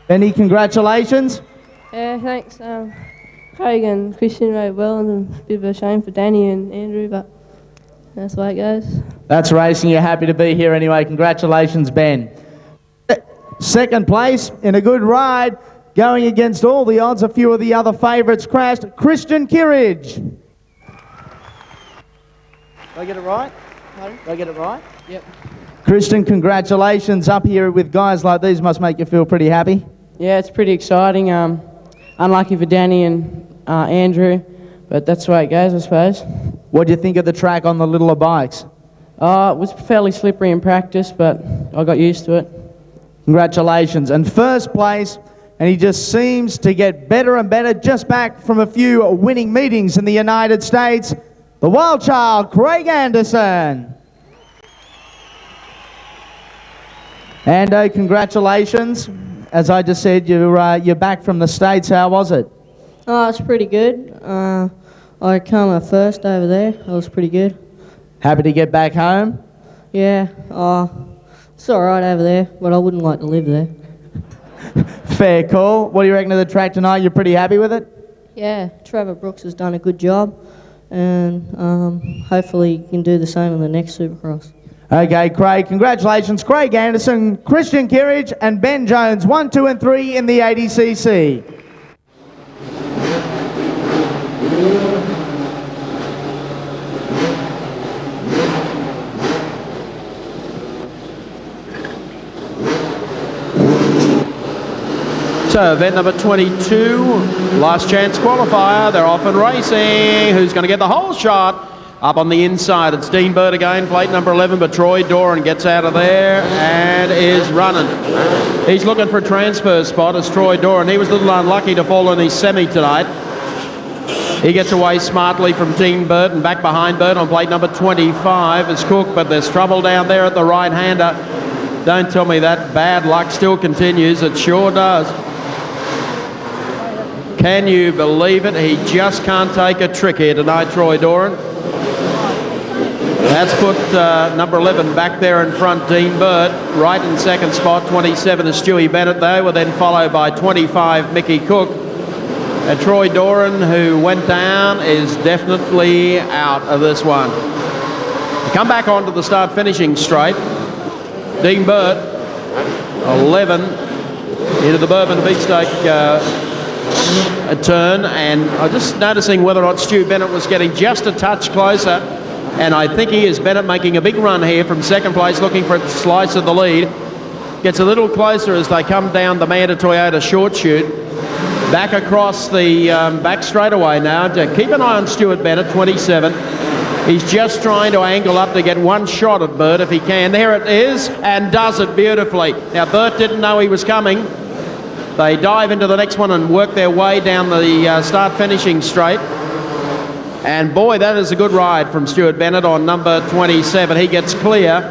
Benny, congratulations. Yeah, thanks. Craig and Christian rode well, and a bit of a shame for Danny and Andrew, but that's the way it goes. That's racing. You're happy to be here anyway. Congratulations, Ben. Second place in a good ride, going against all the odds. A few of the other favourites crashed. Christian Kirridge. Did I get it right? Pardon? Did I get it right? Yep. Christian, congratulations. Up here with guys like these must make you feel pretty happy. Yeah, it's pretty exciting. Unlucky for Danny and Andrew, but that's the way it goes, I suppose. What do you think of the track on the littler bikes? It was fairly slippery in practice, but I got used to it. Congratulations. And first place, and he just seems to get better and better, just back from a few winning meetings in the United States, the wild child, Craig Anderson. And congratulations. As I just said, you're back from the States. How was it? Oh, it's pretty good. I come first over there. It was pretty good. Happy to get back home? Yeah, it's all right over there, but I wouldn't like to live there. Fair call. What do you reckon of the track tonight? You're pretty happy with it? Yeah, Trevor Brooks has done a good job, and hopefully he can do the same in the next Supercross. Okay, Craig, congratulations. Craig Anderson, Christian Kirridge, and Ben Jones, 1, 2, and 3 in the 80cc. So event number 22, last chance qualifier. They're off and racing. Who's going to get the whole shot? Up on the inside, it's Dean Bird again, plate number 11, but Troy Doran gets out of there and is running. He's looking for a transfer spot as Troy Doran. He was a little unlucky to fall in his semi tonight. He gets away smartly from Dean Bird, and back behind Bird on plate number 25 is Cook, but there's trouble down there at the right-hander. Don't tell me that bad luck still continues. It sure does. Can you believe it? He just can't take a trick here tonight, Troy Doran. That's put number 11 back there in front, Dean Bird. Right in second spot, 27 is Stewie Bennett. They were then followed by 25, Mickey Cook. And Troy Doran, who went down, is definitely out of this one. Come back onto the start-finishing straight. Dean Burt, 11, into the Bourbon Beefsteak a turn, and I'm just noticing whether or not Stu Bennett was getting just a touch closer, and I think he is. Bennett making a big run here from second place, looking for a slice of the lead. Gets a little closer as they come down the Manda Toyota short chute. Back across the back straightaway now. Keep an eye on Stuart Bennett, 27. He's just trying to angle up to get one shot at Burt if he can. There it is, and does it beautifully. Now, Burt didn't know he was coming. They dive into the next one and work their way down the start-finishing straight. And boy, that is a good ride from Stuart Bennett on number 27. He gets clear,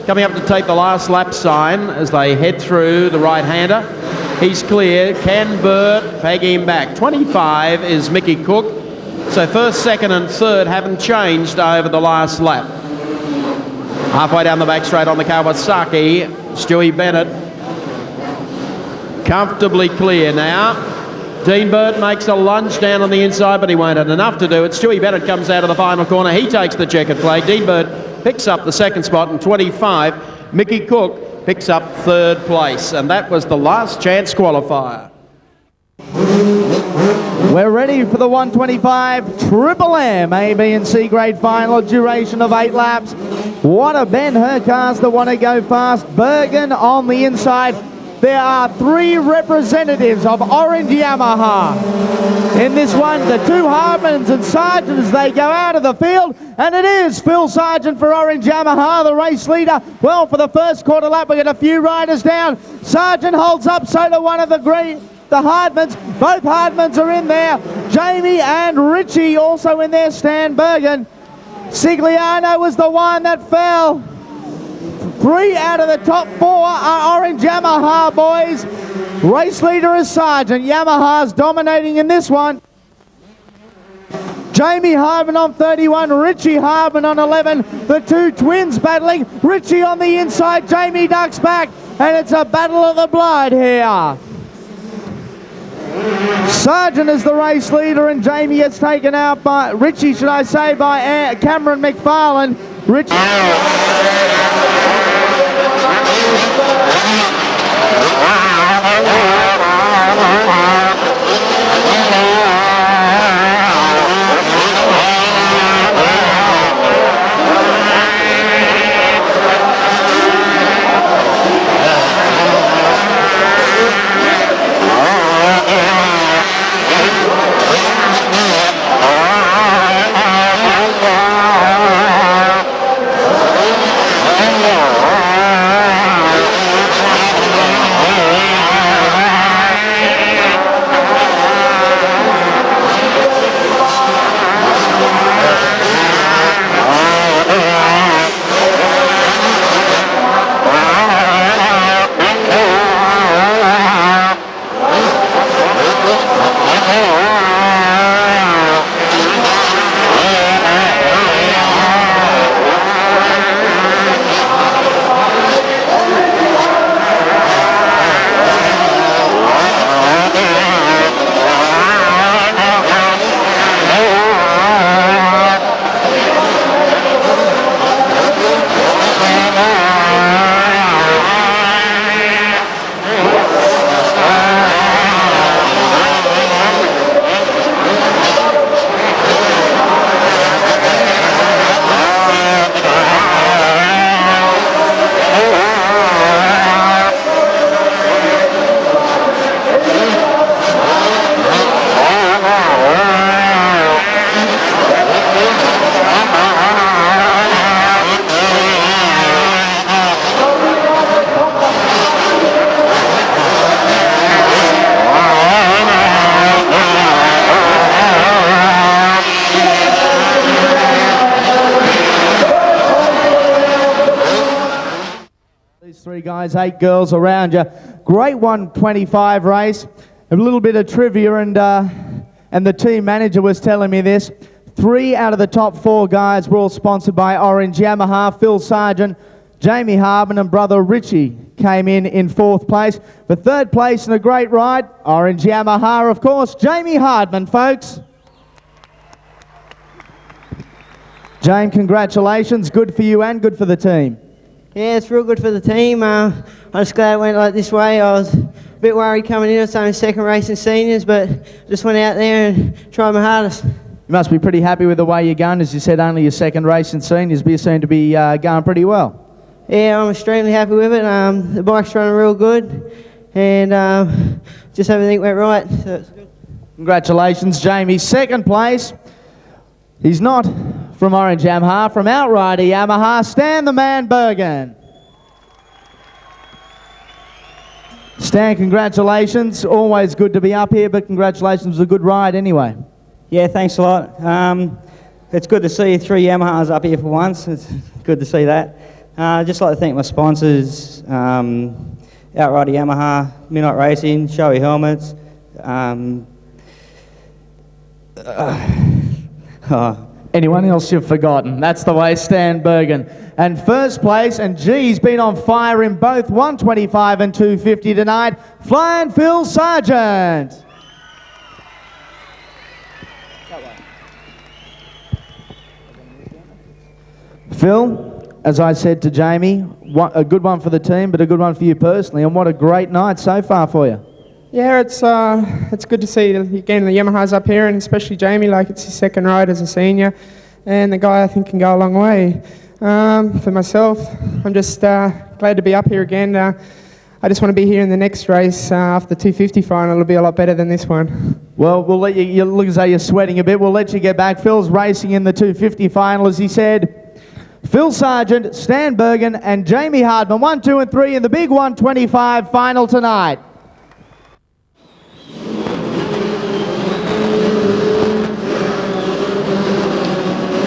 coming up to take the last lap sign as they head through the right-hander. He's clear. Can Burt peg him back? 25 is Mickey Cook. So first, second and third haven't changed over the last lap. Halfway down the back straight on the Kawasaki, Stewie Bennett comfortably clear now. Dean Burt makes a lunge down on the inside, but he won't have enough to do it. Stewie Bennett comes out of the final corner. He takes the checkered flag. Dean Burt picks up the second spot, and 25, Mickey Cook picks up third place. And that was the last chance qualifier. We're ready for the 125 Triple M A, B and C grade final, duration of 8 laps. What a Ben Hercars that want to go fast. Bergen on the inside. There are 3 representatives of Orange Yamaha. In this one, the 2 Hardmans and Sargent as they go out of the field. And it is Phil Sargent for Orange Yamaha, the race leader. Well, for the first quarter lap, we get a few riders down. Sargent holds up, so do one of the Hardmans. Both Hardmans are in there. Jamie and Richie also in there. Stan Bergen. Sigliano was the one that fell. 3 out of the top 4 are Orange Yamaha boys. Race leader is Sargent. Yamaha's dominating in this one. Jamie Hardman on 31, Richie Hardman on 11. The 2 twins battling. Richie on the inside, Jamie ducks back, and it's a battle of the blood here. Sargent is the race leader, and Jamie gets taken out by Richie, should I say, by Cameron McFarlane. Richie. Guys, 8 girls around you. Great 125 race. A little bit of trivia, and the team manager was telling me this. 3 out of the top 4 guys were all sponsored by Orange Yamaha. Phil Sargent, Jamie Hardman and brother Richie came in 4th place. For 3rd place in a great ride, Orange Yamaha, of course, Jamie Hardman, folks. James, congratulations. Good for you and good for the team. Yeah, it's real good for the team. I'm just glad it went like this way. I was a bit worried coming in. It's only second race in seniors, but just went out there and tried my hardest. You must be pretty happy with the way you're going. As you said, only your second race in seniors, but you seem to be going pretty well. Yeah, I'm extremely happy with it. The bike's running real good, and just everything went right. So it's good. Congratulations, Jamie. Second place. He's not from Orange Yamaha, from Outrider Yamaha, Stan the Man Bergen. Stan, congratulations. Always good to be up here, but congratulations. It was a good ride anyway. Yeah, thanks a lot. It's good to see 3 Yamahas up here for once. It's good to see that. I'd just like to thank my sponsors, Outrider Yamaha, Midnight Racing, Showy Helmets. Anyone else you've forgotten? That's the way, Stan Bergen. And first place, and G's been on fire in both 125 and 250 tonight, Flying Phil Sargent. Phil, as I said to Jamie, a good one for the team, but a good one for you personally, and what a great night so far for you. Yeah, it's good to see again the Yamahas up here, and especially Jamie, like it's his second ride as a senior, and the guy I think can go a long way. For myself, I'm just glad to be up here again. I just want to be here in the next race after the 250 final. It'll be a lot better than this one. Well, we'll let you look as though you're sweating a bit. We'll let you get back. Phil's racing in the 250 final, as he said. Phil Sargent, Stan Bergen, and Jamie Hardman, 1, 2, and 3 in the big 125 final tonight.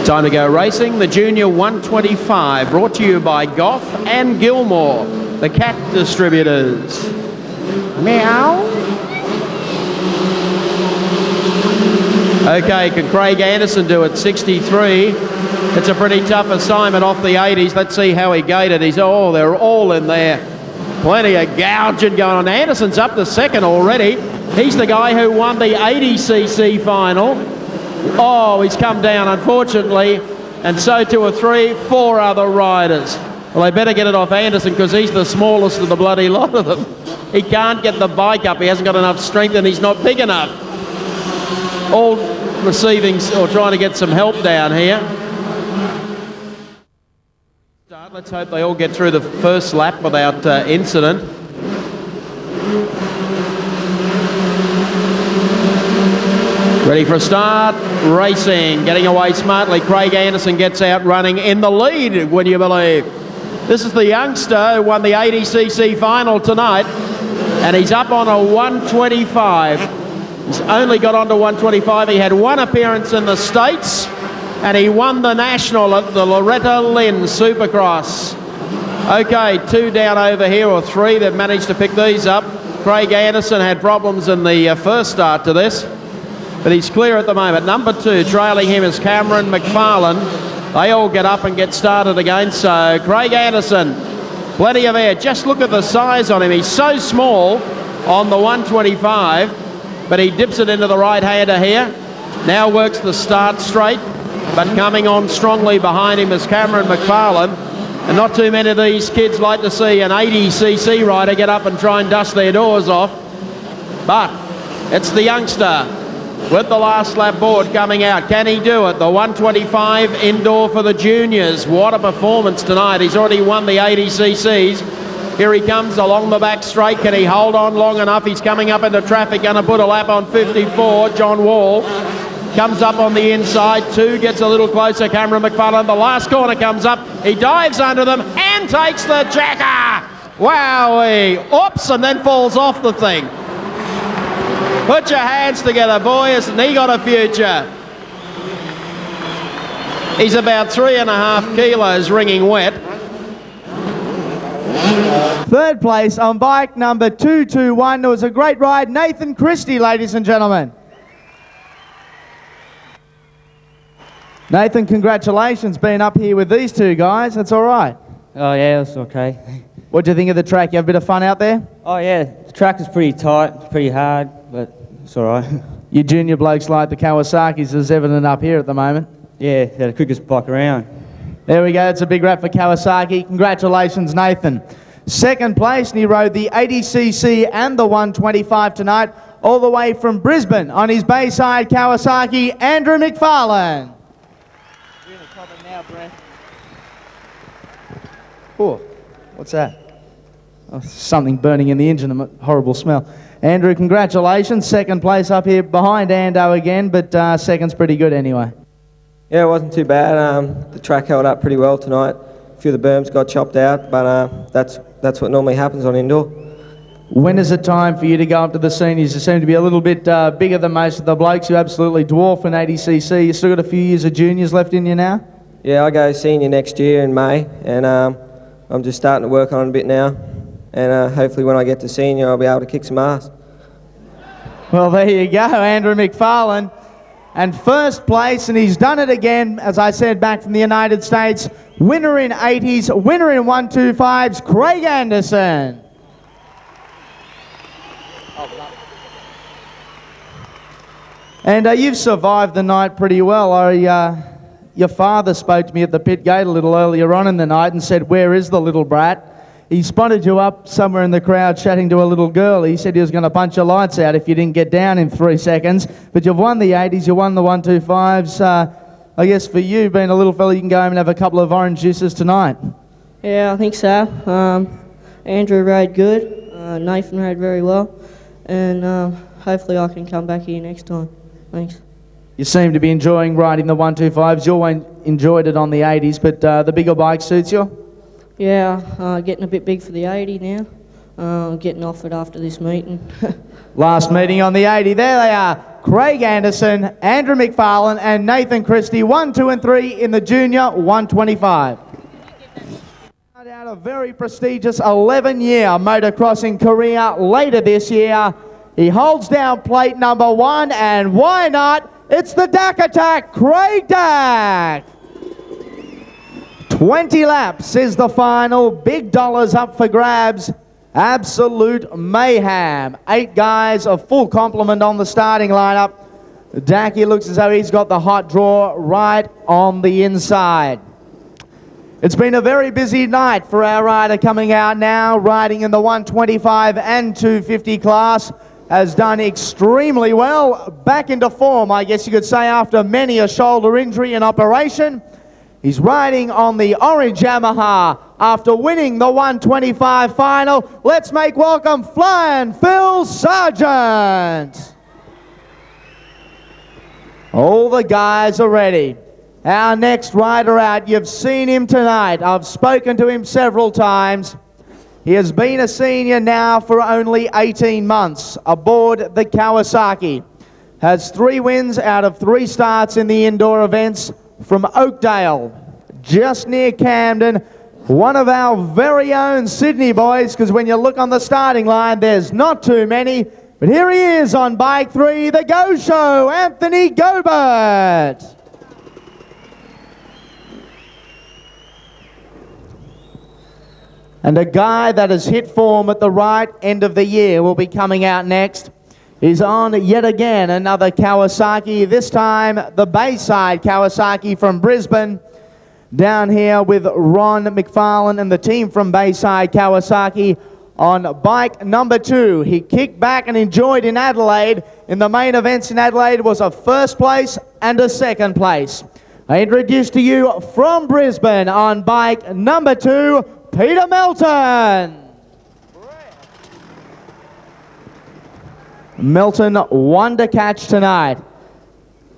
Time to go racing. The Junior 125, brought to you by Goff and Gilmore, the cat distributors. Meow. Okay, can Craig Anderson do it? 63. It's a pretty tough assignment off the 80s. Let's see how he gated. They're all in there. Plenty of gouging going on. Anderson's up to second already. He's the guy who won the 80cc final. Oh, he's come down, unfortunately, and so too are 3, 4 other riders. Well, they better get it off Anderson because he's the smallest of the bloody lot of them. He can't get the bike up. He hasn't got enough strength and he's not big enough. All receiving or trying to get some help down here. Let's hope they all get through the first lap without incident. Ready for a start, racing, getting away smartly. Craig Anderson gets out running in the lead, would you believe? This is the youngster who won the 80cc final tonight, and he's up on a 125. He's only got onto 125. He had one appearance in the States, and he won the national at the Loretta Lynn Supercross. Okay, 2 down over here, or 3. They've managed to pick these up. Craig Anderson had problems in the first start to this, but he's clear at the moment. Number 2, trailing him is Cameron McFarlane. They all get up and get started again. So Craig Anderson, plenty of air. Just look at the size on him. He's so small on the 125, but he dips it into the right-hander here. Now works the start straight, but coming on strongly behind him is Cameron McFarlane. And not too many of these kids like to see an 80cc rider get up and try and dust their doors off. But it's the youngster with the last lap board coming out. Can he do it? The 125 indoor for the juniors. What a performance tonight. He's already won the 80cc's. Here he comes along the back straight. Can he hold on long enough? He's coming up into traffic. Going to put a lap on 54. John Wall comes up on the inside. 2 gets a little closer. Cameron McFarlane. The last corner comes up. He dives under them and takes the jacker. Wowee. Oops, and then falls off the thing. Put your hands together, boys, and he got a future. He's about 3.5 kilos wringing wet. Third place on bike number 221. It was a great ride. Nathan Christie, ladies and gentlemen. Nathan, congratulations being up here with these 2 guys. That's all right. Oh yeah, it's okay. What do you think of the track? You have a bit of fun out there? Oh yeah, the track is pretty tight, pretty hard, but it's all right. You junior blokes like the Kawasaki's is evident up here at the moment. yeah, they're the quickest bike around. There we go. It's a big wrap for Kawasaki. Congratulations, Nathan. Second place, and he rode the 80cc and the 125 tonight, all the way from Brisbane on his Bayside Kawasaki, Andrew McFarlane. Really coming now, Brent. Oh, what's that? Oh, something burning in the engine, a horrible smell. Andrew, congratulations. Second place up here behind Ando again, but second's pretty good anyway. Yeah, it wasn't too bad. The track held up pretty well tonight. A few of the berms got chopped out, but that's what normally happens on indoor. When is it time for you to go up to the seniors? You seem to be a little bit bigger than most of the blokes. You absolutely dwarf an 80cc. You still got a few years of juniors left in you now? Yeah, I go senior next year in May, and I'm just starting to work on it a bit now. And hopefully when I get to senior, I'll be able to kick some ass. Well, there you go, Andrew McFarlane. And first place, and he's done it again, as I said, back from the United States. Winner in 80s, winner in 125s, Craig Anderson. And you've survived the night pretty well. Your father spoke to me at the pit gate a little earlier on in the night and said, "Where is the little brat?" He spotted you up somewhere in the crowd chatting to a little girl. He said he was going to punch your lights out if you didn't get down in 3 seconds. But you've won the 80s, you won the 125s. I guess for you, being a little fella, you can go home and have a couple of orange juices tonight. Yeah, I think so. Andrew rode good. Nathan rode very well. And hopefully I can come back here next time. Thanks. You seem to be enjoying riding the 125s. You enjoyed it on the 80s, but the bigger bike suits you? Yeah, getting a bit big for the 80 now. Getting offered after this meeting. Last meeting on the 80. There they are. Craig Anderson, Andrew McFarlane, and Nathan Christie, 1, 2, and 3 in the junior 125. Out a very prestigious 11-year motocrossing career later this year. He holds down plate number 1, and why not? It's the Dak Attack, Craig Dak. 20 laps is the final. Big dollars up for grabs. Absolute mayhem. 8 guys, a full complement on the starting lineup. Dacky looks as though he's got the hot draw right on the inside. It's been a very busy night for our rider coming out now, riding in the 125 and 250 class. Has done extremely well. Back into form, I guess you could say, after many a shoulder injury and operation. He's riding on the orange Yamaha after winning the 125 final. Let's make welcome Flying Phil Sargent. All the guys are ready. Our next rider out, you've seen him tonight. I've spoken to him several times. He has been a senior now for only 18 months aboard the Kawasaki. Has 3 wins out of 3 starts in the indoor events from Oakdale, just near Camden. One of our very own Sydney boys, because when you look on the starting line, there's not too many. But here he is on bike 3, the Go Show, Anthony Gobert. And a guy that has hit form at the right end of the year will be coming out next. He's on yet again another Kawasaki, this time the Bayside Kawasaki from Brisbane. Down here with Ron McFarlane and the team from Bayside Kawasaki on bike number 2. He kicked back and enjoyed in Adelaide. In the main events in Adelaide was a first place and a second place. I introduce to you from Brisbane on bike number 2, Peter Melton. Melton won to catch tonight.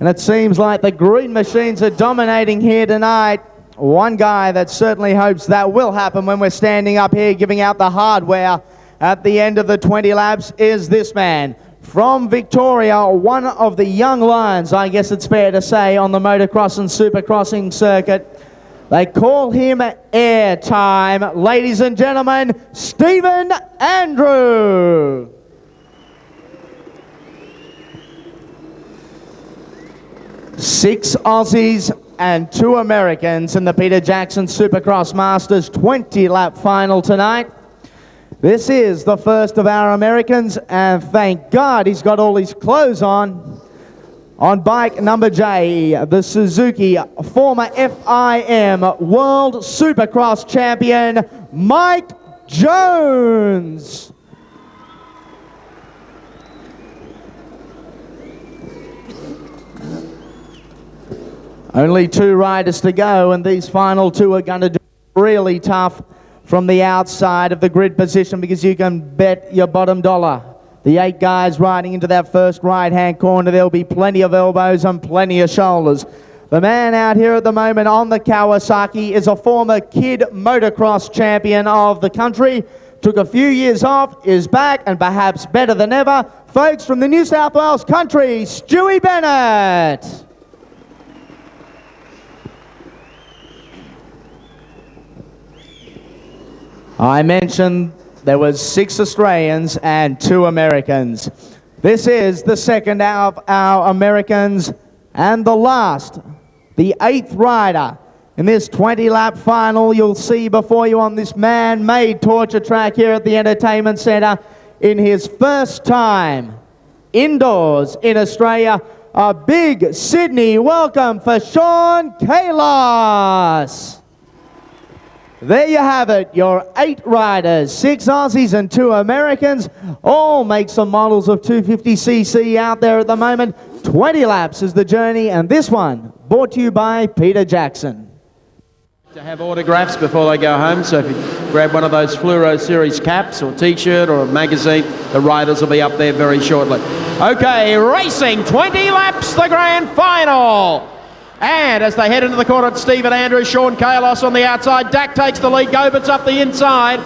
And it seems like the green machines are dominating here tonight. One guy that certainly hopes that will happen when we're standing up here giving out the hardware at the end of the 20 laps is this man. From Victoria, one of the young lions, I guess it's fair to say, on the motocross and supercrossing circuit. They call him Airtime. Ladies and gentlemen, Stephen Andrew. Six Aussies and 2 Americans in the Peter Jackson Supercross Masters 20-lap final tonight. This is the first of our Americans, and thank God he's got all his clothes on. On bike number J, the Suzuki former FIM World Supercross Champion, Mike Jones. Only 2 riders to go, and these final 2 are going to do really tough from the outside of the grid position, because you can bet your bottom dollar. The 8 guys riding into that first right-hand corner, there'll be plenty of elbows and plenty of shoulders. The man out here at the moment on the Kawasaki is a former kid motocross champion of the country. Took a few years off, is back, and perhaps better than ever. Folks, from the New South Wales country, Stewie Bennett. I mentioned there was 6 Australians and 2 Americans. This is the second of our Americans and the last, the 8th rider in this 20-lap final you'll see before you on this man-made torture track here at the Entertainment Centre in his first time indoors in Australia. A big Sydney welcome for Sean Kalos. There you have it, your 8 riders, 6 Aussies and 2 Americans, all make some models of 250cc out there at the moment. 20 laps is the journey, and this one brought to you by Peter Jackson. To have autographs before they go home, so if you grab one of those Fluoro Series caps or t-shirt or a magazine, the riders will be up there very shortly. Okay, racing, 20 laps, the grand final. And as they head into the corner, it's Stephen Andrews, Sean Kalos on the outside. Dak takes the lead. Gobert's up the inside.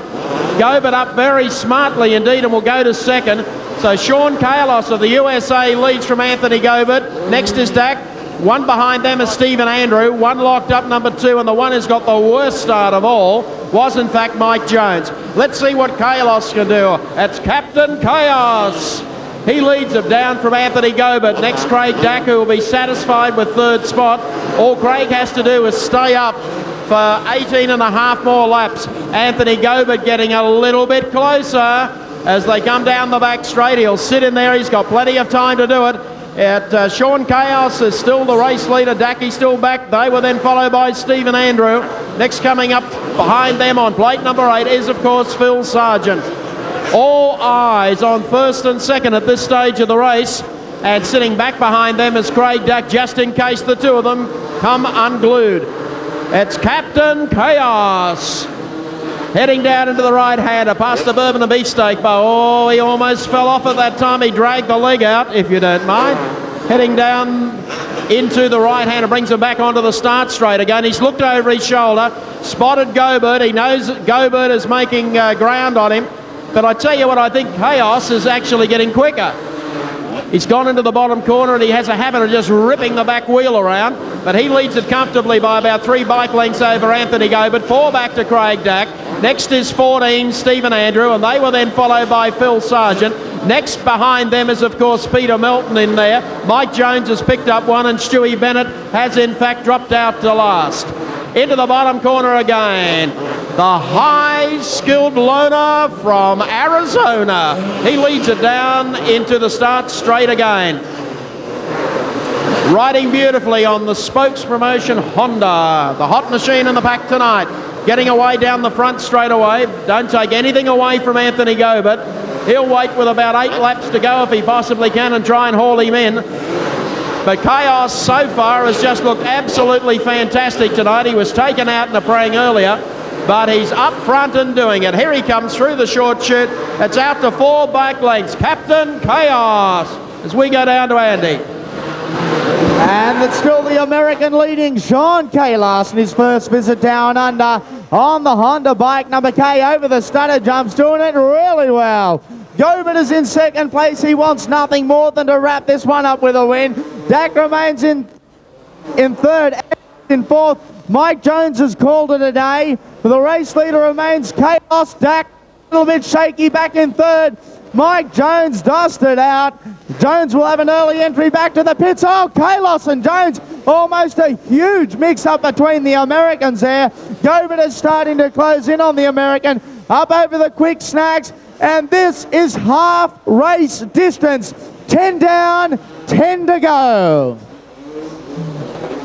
Gobert up very smartly indeed and will go to second. So Sean Kalos of the USA leads from Anthony Gobert. Next is Dak. One behind them is Stephen Andrew. One locked up, number 2, and the one who's got the worst start of all was in fact Mike Jones. Let's see what Kalos can do. That's Captain Chaos. He leads him down from Anthony Gobert. Next, Craig Dak, who will be satisfied with 3rd spot. All Craig has to do is stay up for 18 and a half more laps. Anthony Gobert getting a little bit closer as they come down the back straight. He'll sit in there. He's got plenty of time to do it. Sean Chaos is still the race leader. Dackey's still back. They were then followed by Stephen Andrew. Next coming up behind them on plate number 8 is, of course, Phil Sargent. All eyes on 1st and 2nd at this stage of the race, and sitting back behind them is Craig Dak, just in case the 2 of them come unglued. It's Captain Chaos heading down into the right-hander past the Bourbon and Beefsteak Bar. Oh, he almost fell off at that time. He dragged the leg out, if you don't mind. Heading down into the right-hander, brings him back onto the start straight again. He's looked over his shoulder, spotted Gobert. He knows that Gobert is making ground on him. But I tell you what, I think Chaos is actually getting quicker. He's gone into the bottom corner and he has a habit of just ripping the back wheel around. But he leads it comfortably by about 3 bike lengths over Anthony Gobert. 4 back to Craig Dak. Next is 14, Stephen Andrew, and they were then followed by Phil Sargent. Next behind them is, of course, Peter Melton in there. Mike Jones has picked up 1 and Stewie Bennett has in fact dropped out to last. Into the bottom corner again. The high-skilled loner from Arizona. He leads it down into the start straight again. Riding beautifully on the Spokes Promotion Honda. The hot machine in the pack tonight. Getting away down the front straight away. Don't take anything away from Anthony Gobert. He'll wait with about 8 laps to go if he possibly can and try and haul him in. But Chaos so far has just looked absolutely fantastic tonight. He was taken out in the praying earlier, but he's up front and doing it. Here he comes through the short chute. It's out to 4 bike lengths. Captain Chaos as we go down to Andy. And it's still the American leading Sean Kalos in his first visit down under on the Honda bike. Number K over the stutter jumps, doing it really well. Gobert is in 2nd place. He wants nothing more than to wrap this one up with a win. Dak remains in 3rd, in 4th. Mike Jones has called it a day. The race leader remains Chaos. Dak a little bit shaky back in 3rd. Mike Jones dusted out. Jones will have an early entry back to the pits. Oh, Kalos and Jones, almost a huge mix-up between the Americans there. Gobert is starting to close in on the American. Up over the quick snags. And this is half race distance. 10 down, 10 to go.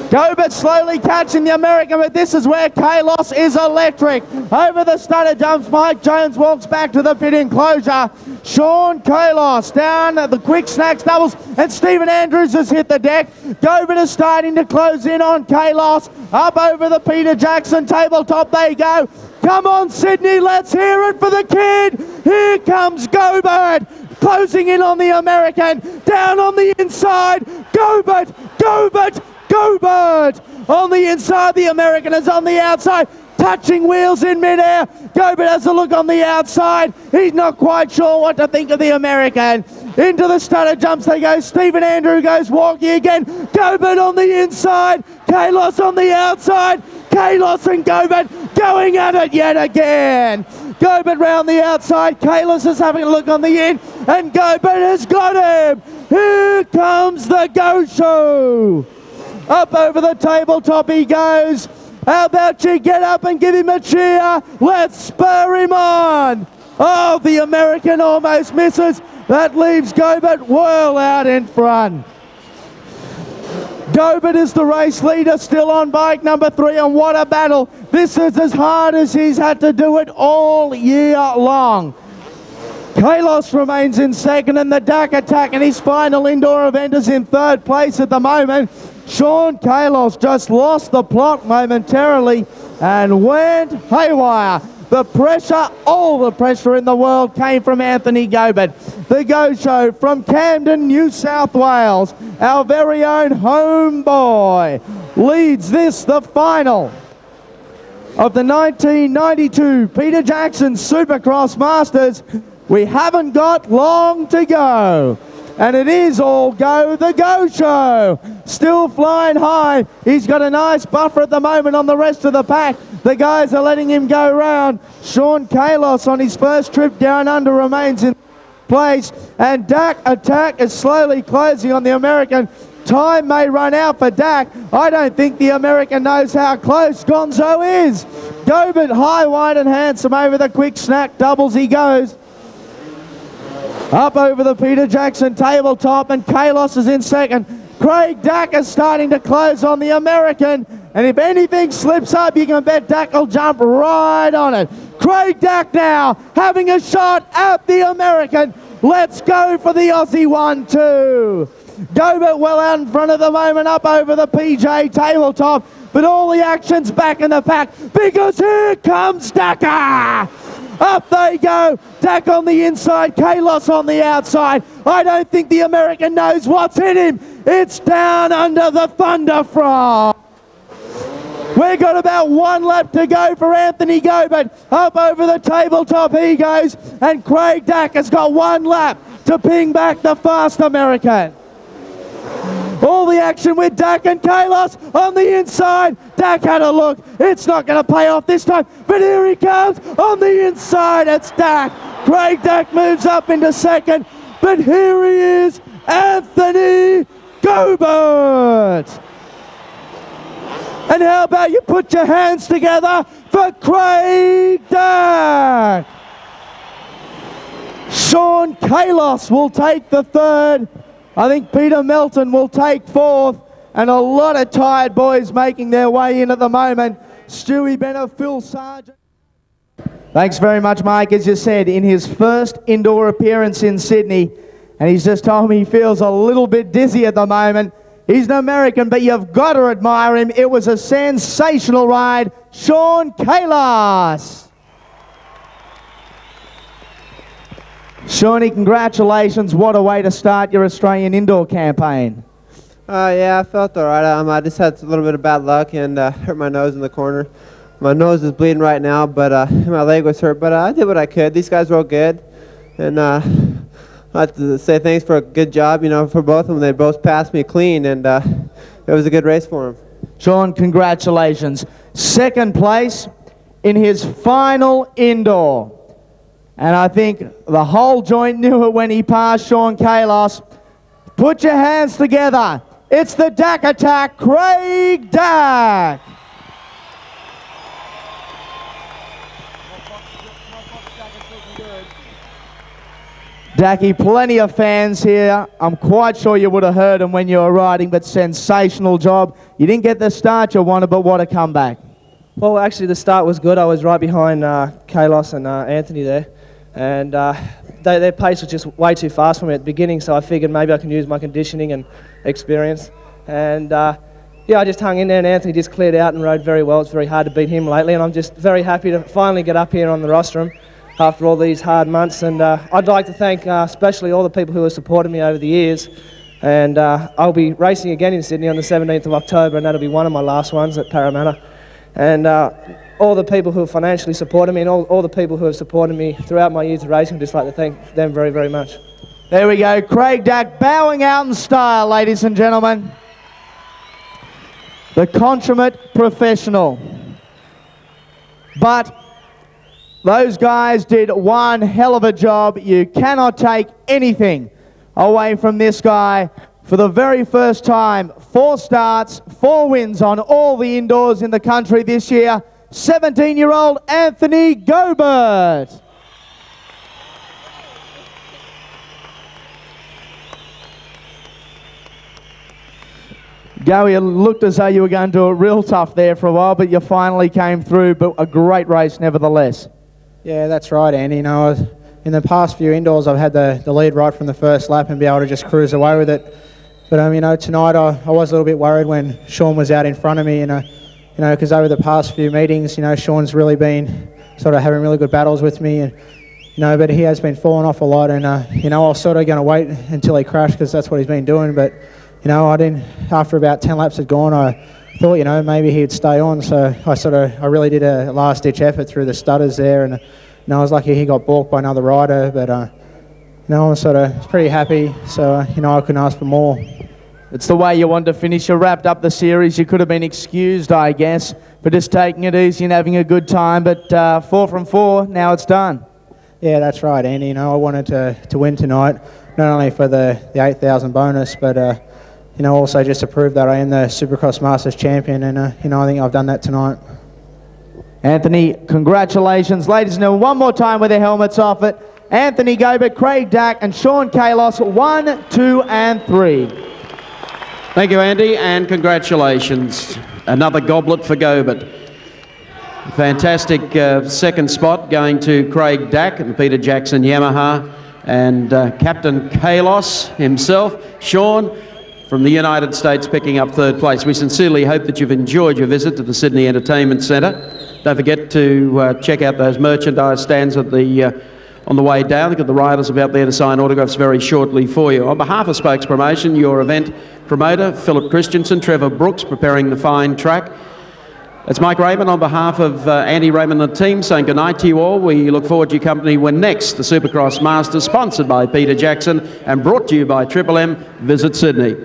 Gobert slowly catching the American, but this is where Kalos is electric. Over the stutter jumps, Mike Jones walks back to the pit enclosure. Sean Kalos down at the quick snacks doubles, and Stephen Andrews has hit the deck. Gobert is starting to close in on Kalos. Up over the Peter Jackson tabletop they go. Come on, Sydney, let's hear it for the kid. Here comes Gobert, closing in on the American. Down on the inside, Gobert, Gobert, Gobert! On the inside, the American is on the outside, touching wheels in midair. Gobert has a look on the outside. He's not quite sure what to think of the American. Into the stutter jumps they go. Stephen Andrew goes walking again. Gobert on the inside. Kalos on the outside. Kalos and Gobert going at it yet again. Gobert round the outside. Kalos is having a look on the in, and Gobert has got him. Here comes the Go Show. Up over the tabletop he goes. How about you get up and give him a cheer? Let's spur him on. Oh, the American almost misses. That leaves Gobert well out in front. Gobert is the race leader, still on bike number 3, and what a battle. This is as hard as he's had to do it all year long. Kalos remains in second, and the Dak Attack in his final indoor event is in third place at the moment. Sean Kalos just lost the plot momentarily and went haywire. The pressure, all the pressure in the world came from Anthony Gobert. The Go Show from Camden, New South Wales, our very own homeboy, leads this, the final of the 1992 Peter Jackson Supercross Masters. We haven't got long to go. And it is all go, the Go Show. Still flying high. He's got a nice buffer at the moment on the rest of the pack. The guys are letting him go round. Sean Kalos on his first trip down under remains in place. And Dak Attack is slowly closing on the American. Time may run out for Dak. I don't think the American knows how close Gonzo is. Gobert high, wide and handsome over the quick snack doubles he goes. Up over the Peter Jackson tabletop, and Kalos is in second. Craig Dak is starting to close on the American, and if anything slips up, you can bet Dak will jump right on it. Craig Dak now having a shot at the American. Let's go for the Aussie 1-2. Gobert well out in front at the moment, up over the PJ tabletop, but all the action's back in the pack because here comes Daka. Up they go. Dak on the inside, Kalos on the outside. I don't think the American knows what's hit him. It's down under the Thunder Frog. We've got about 1 lap to go for Anthony Gobert. Up over the tabletop he goes, and Craig Dak has got 1 lap to ping back the fast American. All the action with Dak and Kalos on the inside. Dak had a look. It's not going to pay off this time, but here he comes on the inside. It's Dak. Craig Dak moves up into second, but here he is, Anthony Gobert. And how about you put your hands together for Craig Dak? Sean Kalos will take the third. I think Peter Melton will take fourth, and a lot of tired boys making their way in at the moment. Stewie Bennett, Phil Sargent. Thanks very much, Mike. As you said, in his first indoor appearance in Sydney, and he's just told me he feels a little bit dizzy at the moment. He's an American, but you've got to admire him. It was a sensational ride. Sean Kalos. Shawnee, congratulations. What a way to start your Australian indoor campaign. Yeah, I felt all right. I just had a little bit of bad luck and hurt my nose in the corner. My nose is bleeding right now, but my leg was hurt. But I did what I could. These guys were all good. And I'd like to say thanks for a good job, for both of them. They both passed me clean, and it was a good race for them. Sean, congratulations. Second place in his final indoor. And I think the whole joint knew it when he passed Sean Kalos. Put your hands together. It's the Dak Attack, Craig Dak. Dacky, plenty of fans here. I'm quite sure you would have heard them when you were riding, but sensational job. You didn't get the start you wanted, but what a comeback. Well, actually, the start was good. I was right behind Kalos and Anthony there, and their pace was just way too fast for me at the beginning, so I figured maybe I can use my conditioning and experience. And yeah, I just hung in there, and Anthony just cleared out and rode very well. It's very hard to beat him lately, and I'm just very happy to finally get up here on the rostrum after all these hard months. And I'd like to thank especially all the people who have supported me over the years. And I'll be racing again in Sydney on the 17th of October, and that'll be one of my last ones at Parramatta. And all the people who have financially supported me, and all the people who have supported me throughout my years of racing, I'd just like to thank them very, very much. There we go, Craig Dack bowing out in style, ladies and gentlemen. The consummate professional. But those guys did one hell of a job. You cannot take anything away from this guy. For the very first time, 4 starts, 4 wins on all the indoors in the country this year. 17-year-old Anthony Gobert. Goey, it looked as though you were going to do it real tough there for a while, but you finally came through, but a great race nevertheless. Yeah, that's right, Andy. You know, in the past few indoors, I've had the lead right from the first lap and be able to just cruise away with it. But you know, tonight I was a little bit worried when Sean was out in front of me, you know, because over the past few meetings, you know, Sean's really been sort of having really good battles with me, and you know, but he has been falling off a lot, and you know, I was sort of going to wait until he crashed because that's what he's been doing. But you know, I didn't. After about 10 laps had gone, I thought, you know, maybe he'd stay on. So I really did a last-ditch effort through the stutters there, and you know, I was lucky he got balked by another rider. But you know, I was sort of pretty happy. So you know, I couldn't ask for more. It's the way you wanted to finish. You wrapped up the series. You could have been excused, I guess, for just taking it easy and having a good time. But 4 from 4, now it's done. Yeah, that's right, Andy. You know, I wanted to win tonight, not only for the 8,000 bonus, but you know, also just to prove that I am the Supercross Masters champion, and you know, I think I've done that tonight. Anthony, congratulations. Ladies and gentlemen, one more time with their helmets off it. Anthony Gobert, Craig Dack, and Sean Kalos, 1, 2, and 3. Thank you, Andy, and congratulations. Another goblet for Gobert. Fantastic second spot going to Craig Dack and Peter Jackson Yamaha, and Captain Kalos himself, Sean, from the United States, picking up 3rd place. We sincerely hope that you've enjoyed your visit to the Sydney Entertainment Centre. Don't forget to check out those merchandise stands at the on the way down. Look at the riders are out there to sign autographs very shortly for you. On behalf of Spokes Promotion, your event promoter, Philip Christensen, Trevor Brooks, preparing the fine track. It's Mike Raymond on behalf of Andy Raymond and the team saying goodnight to you all. We look forward to your company when next the Supercross Masters, sponsored by Peter Jackson and brought to you by Triple M, visit Sydney.